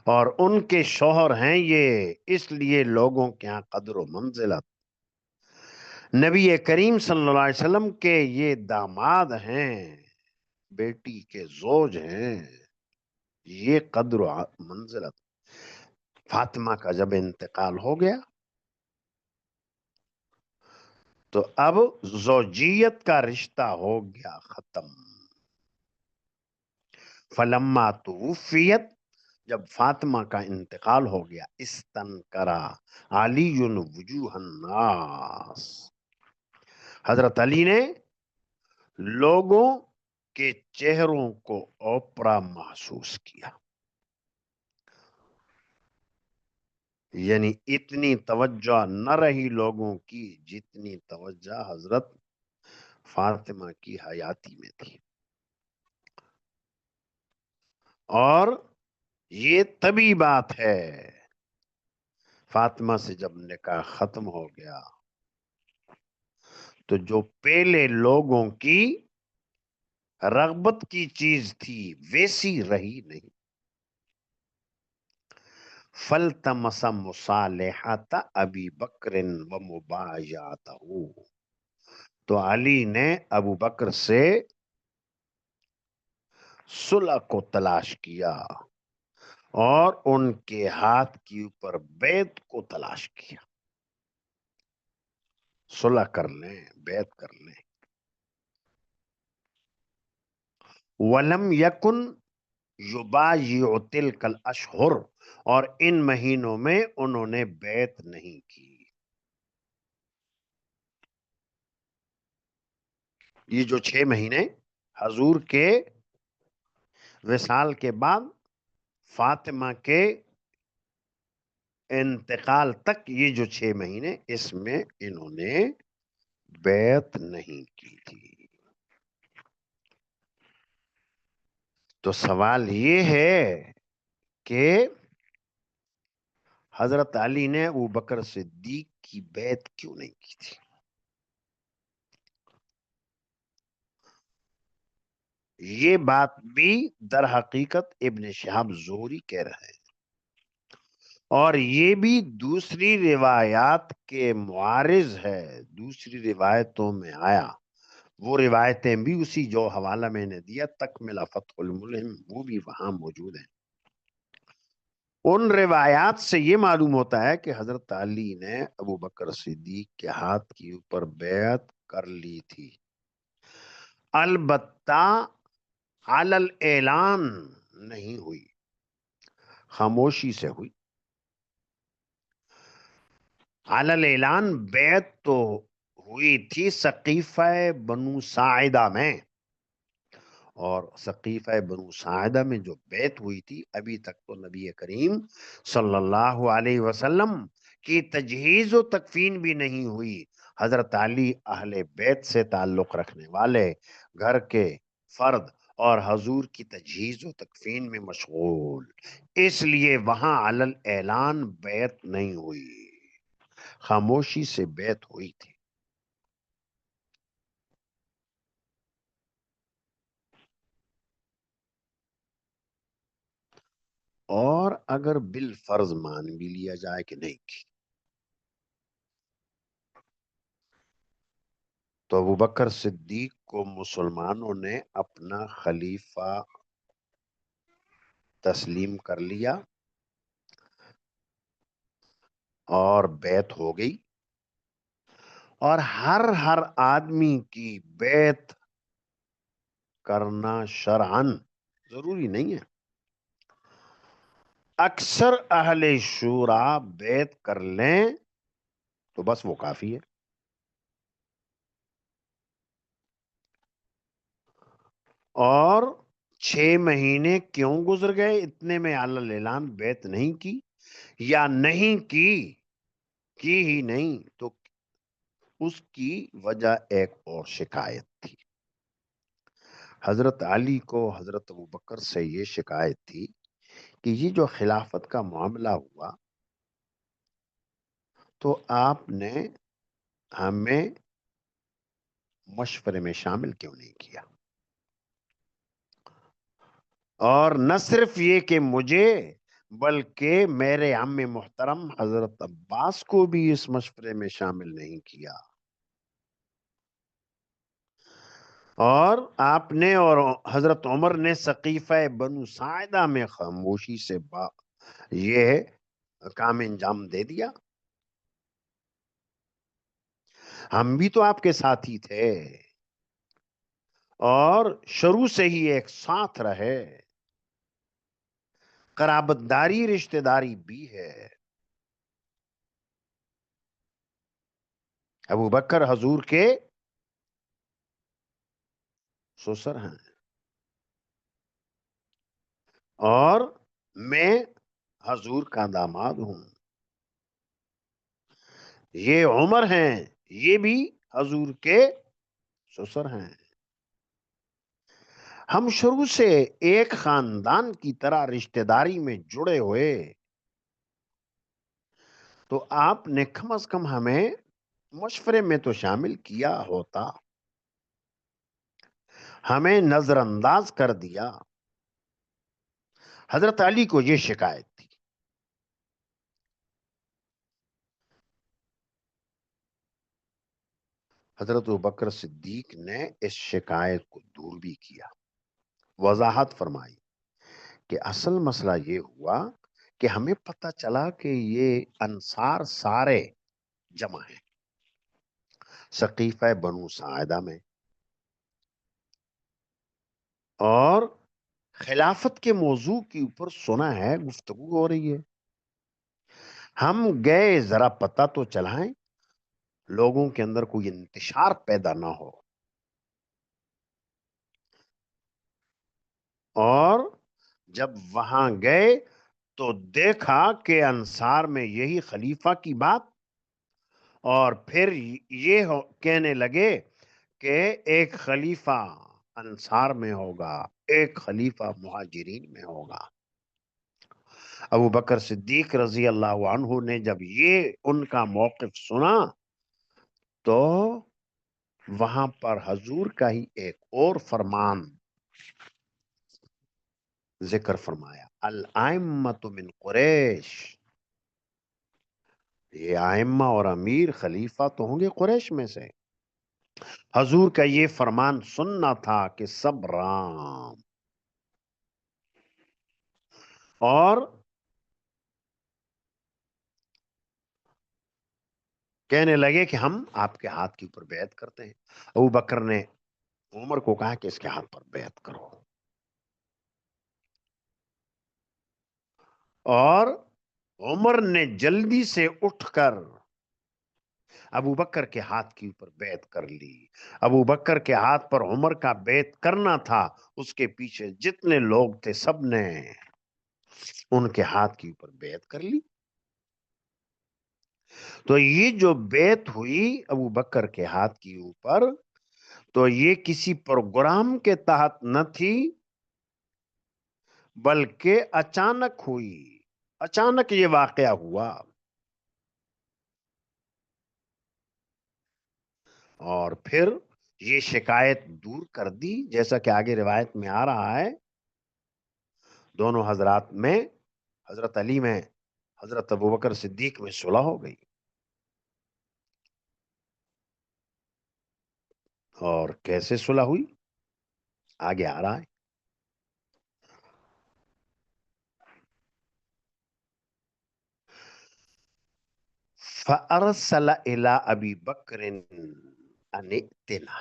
اور ان کے شوہر ہیں یہ، اس لیے لوگوں کے یہاں قدر و منزلت. نبی کریم صلی اللہ علیہ وسلم کے یہ داماد ہیں، بیٹی کے زوج ہیں، یہ قدر و منزلت. فاطمہ کا جب انتقال ہو گیا تو اب زوجیت کا رشتہ ہو گیا ختم. فلما توفیت، جب فاطمہ کا انتقال ہو گیا، استنکرا علی وجوہ الناس، حضرت علی نے لوگوں کے چہروں کو اوپرا محسوس کیا، یعنی اتنی توجہ نہ رہی لوگوں کی جتنی توجہ حضرت فاطمہ کی حیاتی میں تھی. اور یہ طبی بات ہے، فاطمہ سے جب نکاح ختم ہو گیا تو جو پہلے لوگوں کی رغبت کی چیز تھی ویسی رہی نہیں. فلتمس مصالحت ابی بکر و مبایعتہ، تو علی نے ابو بکر سے صلح کو تلاش کیا اور ان کے ہاتھ کے اوپر بیعت کو تلاش کیا، صلح کر لیں، بیعت کر لیں. ولم یکن یبایع تلک الاشہر، اور ان مہینوں میں انہوں نے بیعت نہیں کی. یہ جو 6 مہینے حضور کے وصال کے بعد فاطمہ کے انتقال تک، یہ جو 6 مہینے، اس میں انہوں نے بیعت نہیں کی تھی. تو سوال یہ ہے کہ حضرت علی نے ابو بکر صدیق کی بیعت کیوں نہیں کی تھی؟ یہ بات بھی در حقیقت ابن شہاب زہری کہہ رہے ہیں، اور یہ بھی دوسری روایات کے معارض ہے. دوسری روایتوں میں آیا، وہ روایتیں بھی اسی جو حوالہ میں نے دیا تکملہ فتح الملہم، وہ بھی وہاں موجود ہیں. ان روایات سے یہ معلوم ہوتا ہے کہ حضرت علی نے ابو بکر صدیق کے ہاتھ کے اوپر بیعت کر لی تھی، البتہ علی الاعلان نہیں ہوئی، خاموشی سے ہوئی. علی الاعلان بیعت تو ہوئی تھی سقیفہ بنو ساعدہ میں، اور سقیفہ بنو ساعدہ میں جو بیعت ہوئی تھی، ابھی تک تو نبی کریم صلی اللہ علیہ وسلم کی تجہیز و تکفین بھی نہیں ہوئی. حضرت علی اہل بیت سے تعلق رکھنے والے گھر کے فرد اور حضور کی تجہیز و تکفین میں مشغول، اس لیے وہاں علی الاعلان بیعت نہیں ہوئی، خاموشی سے بیعت ہوئی تھی. اور اگر بالفرض مان بھی لیا جائے کہ نہیں کی، تو ابوبکر صدیق کو مسلمانوں نے اپنا خلیفہ تسلیم کر لیا اور بیعت ہو گئی، اور ہر آدمی کی بیعت کرنا شرعن ضروری نہیں ہے. اکثر اہل شورا بیعت کر لیں تو بس وہ کافی ہے. اور 6 مہینے کیوں گزر گئے اتنے میں علی الاعلان بیعت نہیں کی، یا نہیں کی ہی نہیں، تو اس کی وجہ ایک اور شکایت تھی. حضرت علی کو حضرت ابوبکر سے یہ شکایت تھی کہ یہ جو خلافت کا معاملہ ہوا تو آپ نے ہمیں مشورے میں شامل کیوں نہیں کیا، اور نہ صرف یہ کہ مجھے بلکہ میرے عم محترم حضرت عباس کو بھی اس مشورے میں شامل نہیں کیا. اور آپ نے اور حضرت عمر نے سقیفہ بنو ساعدہ میں خاموشی سے یہ کام انجام دے دیا. ہم بھی تو آپ کے ساتھی تھے اور شروع سے ہی ایک ساتھ رہے. قرابت داری رشتہ داری بھی ہے. ابو بکر حضور کے سسر ہیں اور میں حضور کا داماد ہوں. یہ عمر ہیں، یہ بھی حضور کے سسر ہیں. ہم شروع سے ایک خاندان کی طرح رشتہ داری میں جڑے ہوئے، تو آپ نے کم از کم ہمیں مشورے میں تو شامل کیا ہوتا. ہمیں نظر انداز کر دیا. حضرت علی کو یہ شکایت تھی. حضرت ابوبکر صدیق نے اس شکایت کو دور بھی کیا. وضاحت فرمائی کہ اصل مسئلہ یہ ہوا کہ ہمیں پتہ چلا کہ یہ انصار سارے جمع ہیں سقیفہ بنو ساعدہ میں، اور خلافت کے موضوع کے اوپر سنا ہے گفتگو ہو رہی ہے. ہم گئے ذرا پتہ تو چلائیں، لوگوں کے اندر کوئی انتشار پیدا نہ ہو. اور جب وہاں گئے تو دیکھا کہ انصار میں یہی خلیفہ کی بات، اور پھر یہ کہنے لگے کہ ایک خلیفہ انصار میں ہوگا، ایک خلیفہ مہاجرین میں ہوگا. ابو بکر صدیق رضی اللہ عنہ نے جب یہ ان کا موقف سنا تو وہاں پر حضور کا ہی ایک اور فرمان ذکر فرمایا، الائمۃ من قریش. یہ ائمہ اور امیر خلیفہ تو ہوں گے قریش میں سے. حضور کا یہ فرمان سننا تھا کہ سب رام. اور کہنے لگے کہ ہم آپ کے ہاتھ کے اوپر بیعت کرتے ہیں. ابو بکر نے عمر کو کہا کہ اس کے ہاتھ پر بیعت کرو، اور عمر نے جلدی سے اٹھ کر ابو بکر کے ہاتھ کے اوپر بیعت کر لی. ابو بکر کے ہاتھ پر عمر کا بیعت کرنا تھا. اس کے پیچھے جتنے لوگ تھے سب نے ان کے ہاتھ کے اوپر بیعت کر لی. تو یہ جو بیعت ہوئی ابو بکر کے ہاتھ کے اوپر، تو یہ کسی پروگرام کے تحت نہ تھی، بلکہ اچانک ہوئی. اچانک یہ واقعہ ہوا. اور پھر یہ شکایت دور کر دی، جیسا کہ آگے روایت میں آ رہا ہے. دونوں حضرات میں، حضرت علی میں، حضرت ابوبکر صدیق میں صلح ہو گئی. اور کیسے صلح ہوئی آگے آ رہا ہے. فَأَرْسَلَ إِلَىٰ أَبِي بَكْرٍ أَنِ ائْتِنَا.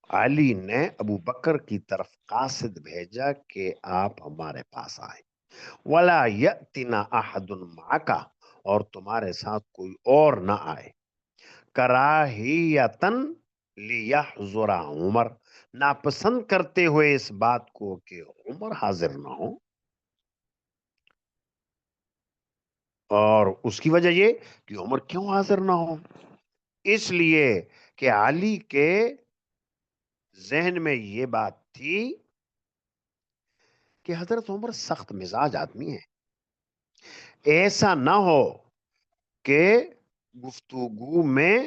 علی نے ابو بکر کی طرف قاصد بھیجا کہ آپ ہمارے پاس آئیں. وَلَا يَأْتِنَا أَحَدٌ مَعَكَ، اور تمہارے ساتھ کوئی اور نہ آئے. کراہیتن لیحضر عمر، ناپسند کرتے ہوئے اس بات کو کہ عمر حاضر نہ ہو. اور اس کی وجہ یہ کہ عمر کیوں حاضر نہ ہو؟ اس لیے کہ علی کے ذہن میں یہ بات تھی کہ حضرت عمر سخت مزاج آدمی ہے. ایسا نہ ہو کہ گفتگو میں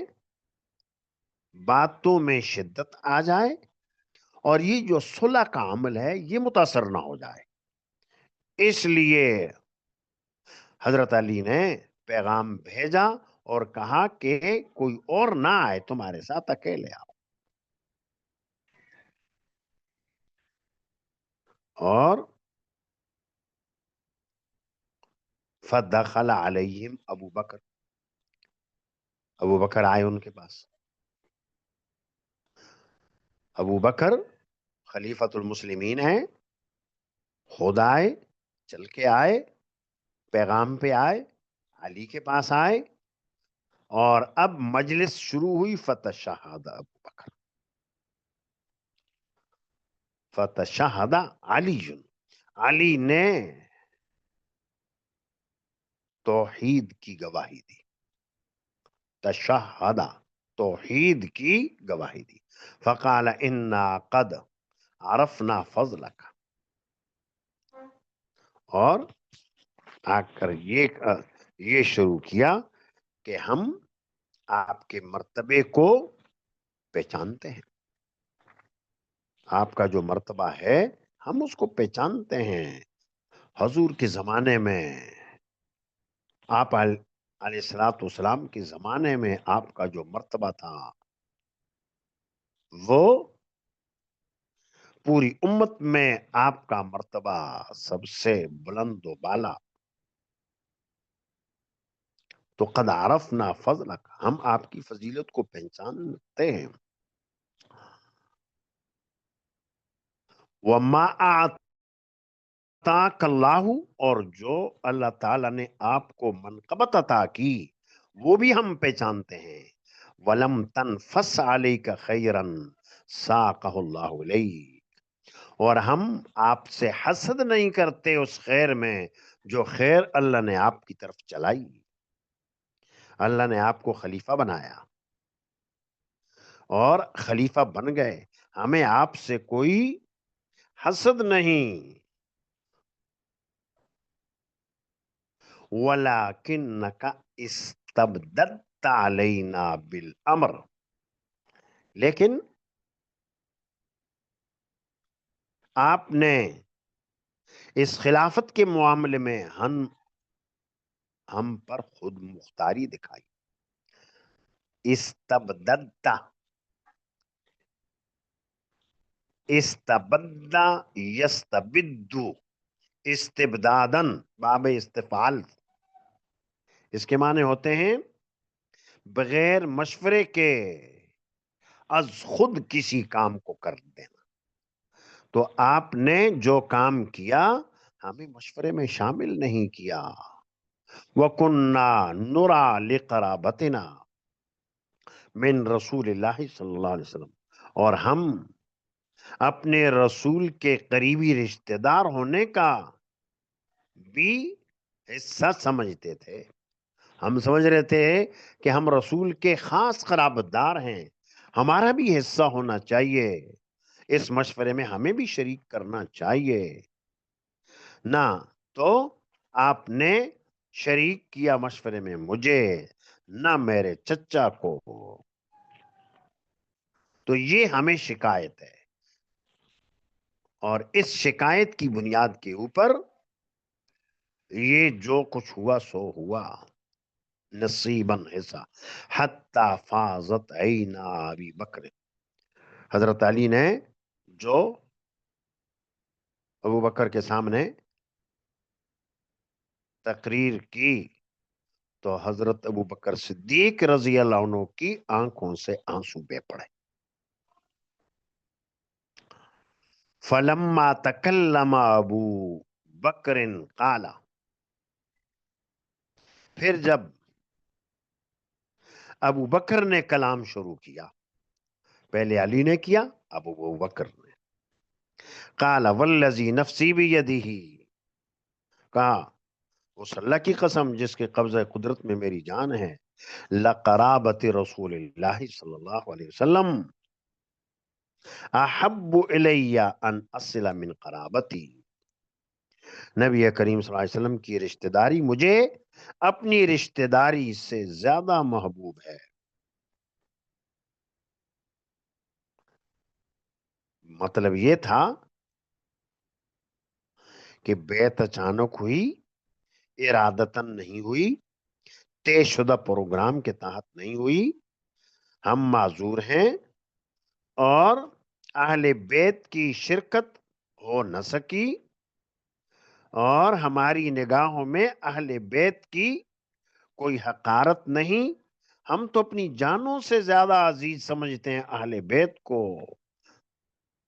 باتوں میں شدت آ جائے اور یہ جو صلح کا عمل ہے یہ متاثر نہ ہو جائے. اس لیے حضرت علی نے پیغام بھیجا اور کہا کہ کوئی اور نہ آئے، تمہارے ساتھ اکیلے آؤ. اور فدخل علیہم ابو بکر، ابو بکر آئے ان کے پاس. ابو بکر خلیفۃ المسلمین ہیں، خود آئے، چل کے آئے، پیغام پہ آئے، علی کے پاس آئے، اور اب مجلس شروع ہوئی. فتشہد ابو بکر، فتشہد علی، علی نے توحید کی گواہی دی. تشہد، توحید کی گواہی دی. فقال انا قد عرفنا فضلک، اور آ کر یہ شروع کیا کہ ہم آپ کے مرتبے کو پہچانتے ہیں. آپ کا جو مرتبہ ہے ہم اس کو پہچانتے ہیں. حضور کے زمانے میں، آپ علیہ الصلوۃ والسلام کے زمانے میں آپ کا جو مرتبہ تھا وہ پوری امت میں آپ کا مرتبہ سب سے بلند و بالا. تو قد عرفنا فضلک، ہم آپ کی فضیلت کو پہچانتے ہیں. وما اعطاک اللہ، اور جو اللہ تعالی نے آپ کو منقبت عطا کی وہ بھی ہم پہچانتے ہیں. ولم تنفس علیک خیرا ساقہ اللہ علیک، اور ہم آپ سے حسد نہیں کرتے اس خیر میں جو خیر اللہ نے آپ کی طرف چلائی. اللہ نے آپ کو خلیفہ بنایا اور خلیفہ بن گئے، ہمیں آپ سے کوئی حسد نہیں. وَلَكِنَّكَ اسْتَبْدَدْتَ عَلَيْنَا بِالْأَمْرِ، لیکن آپ نے اس خلافت کے معاملے میں ہم پر خود مختاری دکھائی. استبددت، استبد یستبد، استبدادن باب استفعال، اس کے معنی ہوتے ہیں بغیر مشورے کے از خود کسی کام کو کر دینا. تو آپ نے جو کام کیا ہمیں مشورے میں شامل نہیں کیا. وَكُنَّا نُرَى لِقَرَابَتِنَا من رسول اللہ صلی اللہ علیہ وسلم، اور ہم اپنے رسول کے قریبی رشتہ دار ہونے کا بھی حصہ سمجھتے تھے. ہم سمجھ رہے تھے کہ ہم رسول کے خاص قرابت دار ہیں، ہمارا بھی حصہ ہونا چاہیے، اس مشورے میں ہمیں بھی شریک کرنا چاہیے. نہ تو آپ نے شریک کیا مشورے میں مجھے، نہ میرے چچا کو. تو یہ ہمیں شکایت ہے، اور اس شکایت کی بنیاد کے اوپر یہ جو کچھ ہوا سو ہوا. نصیباً حصہ، حتی فاضت عینا ابی بکر، حضرت علی نے جو ابو بکر کے سامنے تقریر کی تو حضرت ابو بکر صدیق رضی اللہ عنہ کی آنکھوں سے آنسو بہ پڑے. فلما تکلم ابو بکر قال، پھر جب ابو بکر نے کلام شروع کیا، پہلے علی نے کیا اب ابو بکر نے. قال والذی نفسی بیدہ، کہا اس اللہ کی قسم جس کے قبضہ قدرت میں میری جان ہے، لقرابت رسول اللہ صلی اللہ علیہ وسلم احب الی ان اصل من قرابتی، نبی کریم صلی اللہ علیہ وسلم کی رشتہ داری مجھے اپنی رشتہ داری سے زیادہ محبوب ہے. مطلب یہ تھا کہ بیعت اچانک ہوئی، ارادتاً نہیں ہوئی، طے شدہ پروگرام کے تحت نہیں ہوئی. ہم معذور ہیں اور اہل بیت کی شرکت ہو نہ سکی، اور ہماری نگاہوں میں اہل بیت کی کوئی حقارت نہیں. ہم تو اپنی جانوں سے زیادہ عزیز سمجھتے ہیں اہل بیت کو.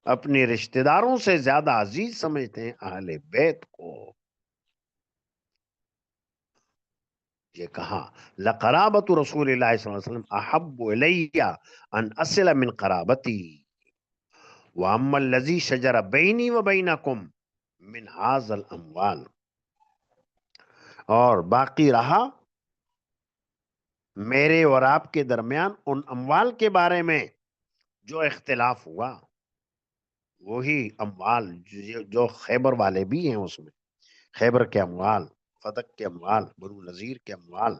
اپنے رشتہ داروں سے زیادہ عزیز سمجھتے ہیں اہل بیت کو. یہ کہا لقرابت رسول اللہ صلی اللہ علیہ وسلم احب الی ان اصل من قرابتی واما الذی شجر بینی و بینکم من هذا الاموال. اور باقی رہا میرے اور آپ کے درمیان ان اموال کے بارے میں جو اختلاف ہوا، وہی اموال جو خیبر والے بھی ہیں اس میں، خیبر کے اموال، فتح کے اموال، بنو نذیر کے اموال.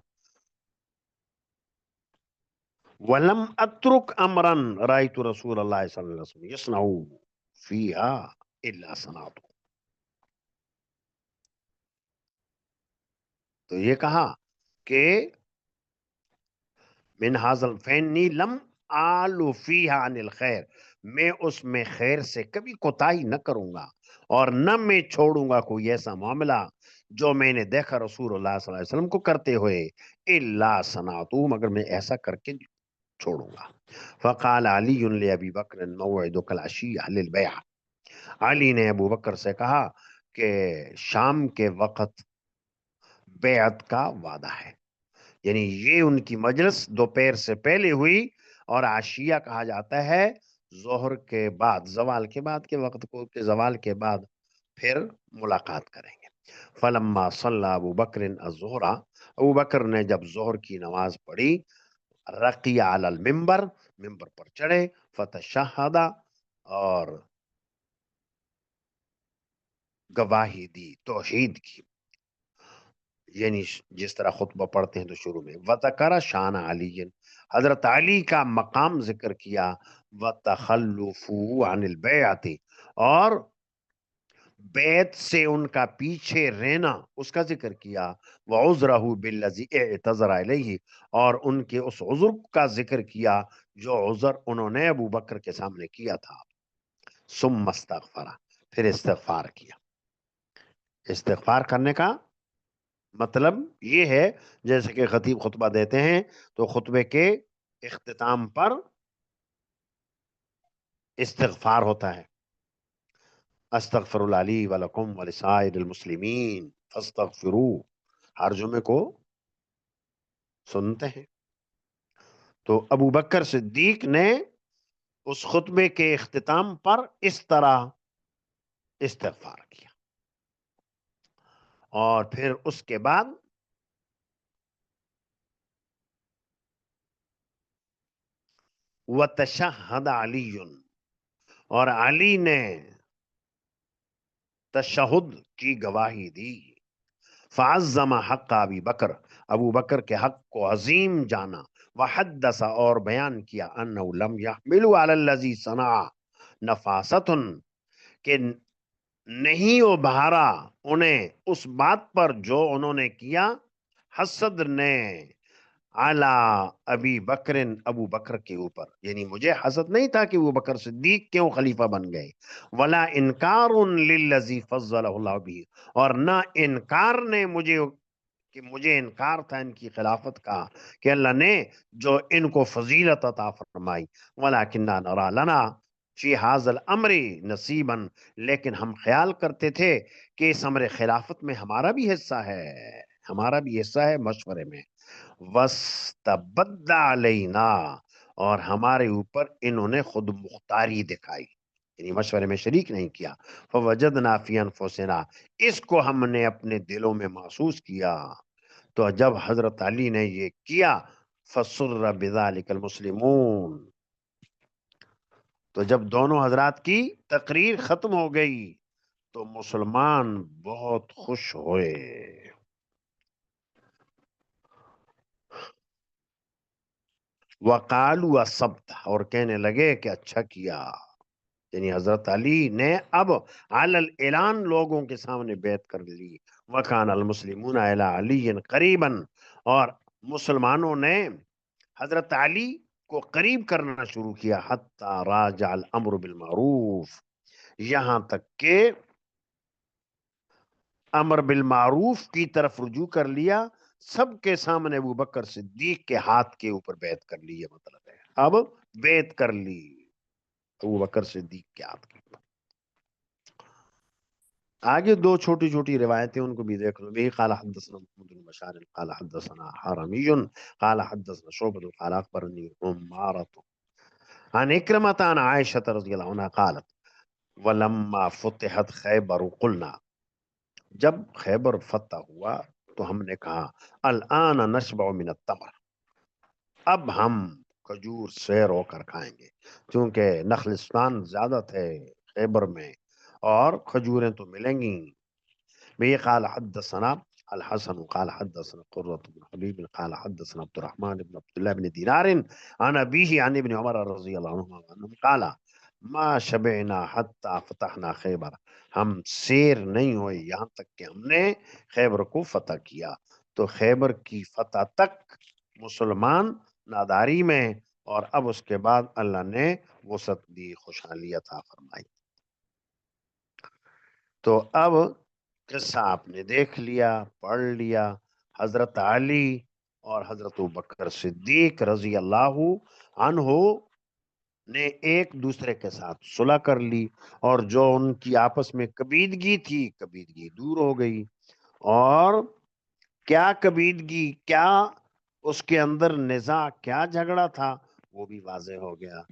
وَلَمْ أَتْرُكْ أَمْرًا رَأَيْتُ رسول اللہ صلی اللہ علیہ وسلم يصنع فيها إلا صنعته. تو یہ کہا کہ من حاصل فینی لم آلو فیہا عن الخیر، میں اس میں خیر سے کبھی کوتاہی نہ کروں گا اور نہ میں چھوڑوں گا کوئی ایسا معاملہ جو میں نے دیکھا رسول اللہ صلی اللہ علیہ وسلم کو کرتے ہوئے، الا صنعتو، مگر میں ایسا کر کے چھوڑوں گا. فقال علی لابی بکر موعدک العشیہ للبیع. علی نے ابو بکر سے کہا کہ شام کے وقت بیعت کا وعدہ ہے. یعنی یہ ان کی مجلس دوپہر سے پہلے ہوئی، اور عشیہ کہا جاتا ہے ظہر کے بعد، زوال کے بعد کے وقت کو، کہ زوال کے بعد پھر ملاقات کریں گے. فلما صلی ابو بکر الظہر، ابو بکر نے جب ظہر کی نماز پڑھی، رقی علی المنبر، ممبر پر چڑھے، فتشہد، اور گواہی دی، توحید کی، یعنی جس طرح خطبہ پڑھتے ہیں تو شروع میں وَذَكَرَ شَانَ عَلِيٍّ، حضرت علی کا مقام ذکر کیا، وَتَخَلُّفُهُ عَنِ الْبَيْعَةِ، اور بیعت سے ان کا پیچھے رہنا اس کا ذکر کیا، وَعُذْرَهُ بِالَّذِي اعْتَذَرَ إِلَيْهِ، اور ان کے اس عذر کا ذکر کیا جو عذر انہوں نے ابو بکر کے سامنے کیا تھا. ثم استغفر، پھر استغفار کیا. استغفار کرنے کا مطلب یہ ہے جیسے کہ خطیب خطبہ دیتے ہیں تو خطبے کے اختتام پر استغفار ہوتا ہے، استغفر اللہ لی ولکم ولسائر المسلمین فاستغفروہ، ہر جمعے کو سنتے ہیں. تو ابو بکر صدیق نے اس خطبے کے اختتام پر اس طرح استغفار کیا، اور پھر اس کے بعد وتشہد علی، اور علی نے تشہد کی گواہی دی. فعظم حق ابی بکر، ابو بکر کے حق کو عظیم جانا. وحدث، اور بیان کیا، انہ لم يحملوا علی الذی صنع نفاست، کہ نہیں ابھارا انہیں اس بات پر جو انہوں نے کیا، حسد نے، اعلی ابی بکر، ابو بکر کے اوپر، یعنی مجھے حسد نہیں تھا کہ وہ بکر صدیق کیوں خلیفہ بن گئے. ولا انکار للذی فضلہ اللہ بھی، اور نہ انکار نے مجھے، کہ مجھے انکار تھا ان کی خلافت کا کہ اللہ نے جو ان کو فضیلت عطا فرمائی. ولکننا نرى لنا فی ھذا الامر نصیبا، لیکن ہم خیال کرتے تھے کہ اس امر خلافت میں ہمارا بھی حصہ ہے، ہمارا بھی حصہ ہے مشورے میں. وَاسْتَبَدَّ عَلَيْنَا، اور ہمارے اوپر انہوں نے خود مختاری دکھائی، یعنی مشورے میں شریک نہیں کیا. فَوَجَدْنَا فِي أَنفُسِنَا، اس کو ہم نے اپنے دلوں میں محسوس کیا. تو جب حضرت علی نے یہ کیا، فَسُرَّ بِذَلِكَ الْمُسْلِمُونَ، تو جب دونوں حضرات کی تقریر ختم ہو گئی تو مسلمان بہت خوش ہوئے. وقالوا السبت، اور کہنے لگے کہ اچھا کیا، یعنی حضرت علی نے اب علی الاعلان لوگوں کے سامنے بیعت کر لی. وکان المسلمون الی علی قریبا، اور مسلمانوں نے حضرت علی کو قریب کرنا شروع کیا. حتی راجع الامر بالمعروف، یہاں تک کہ امر بالمعروف کی طرف رجوع کر لیا. سب کے سامنے ابو بکر صدیق کے ہاتھ کے اوپر بیعت کر لی، یہ مطلب ہے اب بیعت کر لی. ابو بکر صدیق کے ہاتھ کے اوپر۔ آگے دو چھوٹی چھوٹی روایتیں ان کو بھی دیکھ لو۔ بھی قال حدثنا محمد بن بشار قال حدثنا حرمي قال حدثنا شعبة قال اخبرني عمارة عن إكرمة عن عائشة رضي الله عنها قالت ولما فتحت خیبر قلنا، جب خیبر فتح ہوا تو ہم نے کہا الآن نشبع من التمر، اب ہم کھجور سیر ہو کر کھائیں گے، کیونکہ نخلستان زیادہ تھے خیبر میں اور کھجوریں تو ملیں گی۔ به قال حدثنا الحسن قال حدثنا قرة بن حبيب قال حدثنا عبد الرحمن بن عبد الله بن دينار عن أبيه عن ابن عمر رضي الله عنهما أنه قال ما شبعنا حتى فتحنا خیبر، ہم سیر نہیں ہوئے یہاں تک کہ ہم نے خیبر کو فتح کیا۔ تو خیبر کی فتح تک مسلمان ناداری میں، اور اب اس کے بعد اللہ نے وسعت دی، خوشحالی عطا فرمائی۔ تو اب قصہ آپ نے دیکھ لیا، پڑھ لیا۔ حضرت علی اور حضرت بکر صدیق رضی اللہ عنہ نے ایک دوسرے کے ساتھ صلح کر لی، اور جو ان کی آپس میں کبیدگی تھی، کبیدگی دور ہو گئی۔ اور کیا کبیدگی، کیا اس کے اندر نزاع، کیا جھگڑا تھا، وہ بھی واضح ہو گیا۔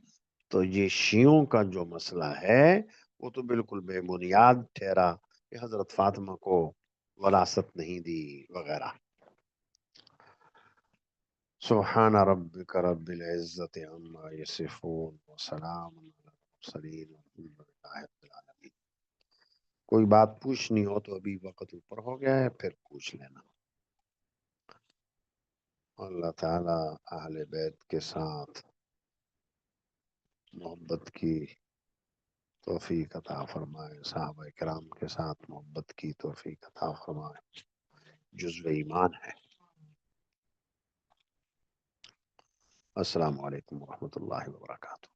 تو یہ شیعوں کا جو مسئلہ ہے وہ تو بالکل بے بنیاد ٹھہرا کہ حضرت فاطمہ کو وراثت نہیں دی وغیرہ۔ سبحان ربک رب العزت عما یصفون وسلام علی المرسلین والحمد للہ رب العالمین۔ کوئی بات پوچھنی ہو تو ابھی وقت اوپر ہو گیا ہے، پھر پوچھ لینا۔ اللہ تعالی اہل بیت کے ساتھ محبت کی توفیق عطا فرمائے، صحابہ کرام کے ساتھ محبت کی توفیق عطا فرمائے، جزو ایمان ہے۔ السلام علیکم ورحمۃ اللہ وبرکاتہ۔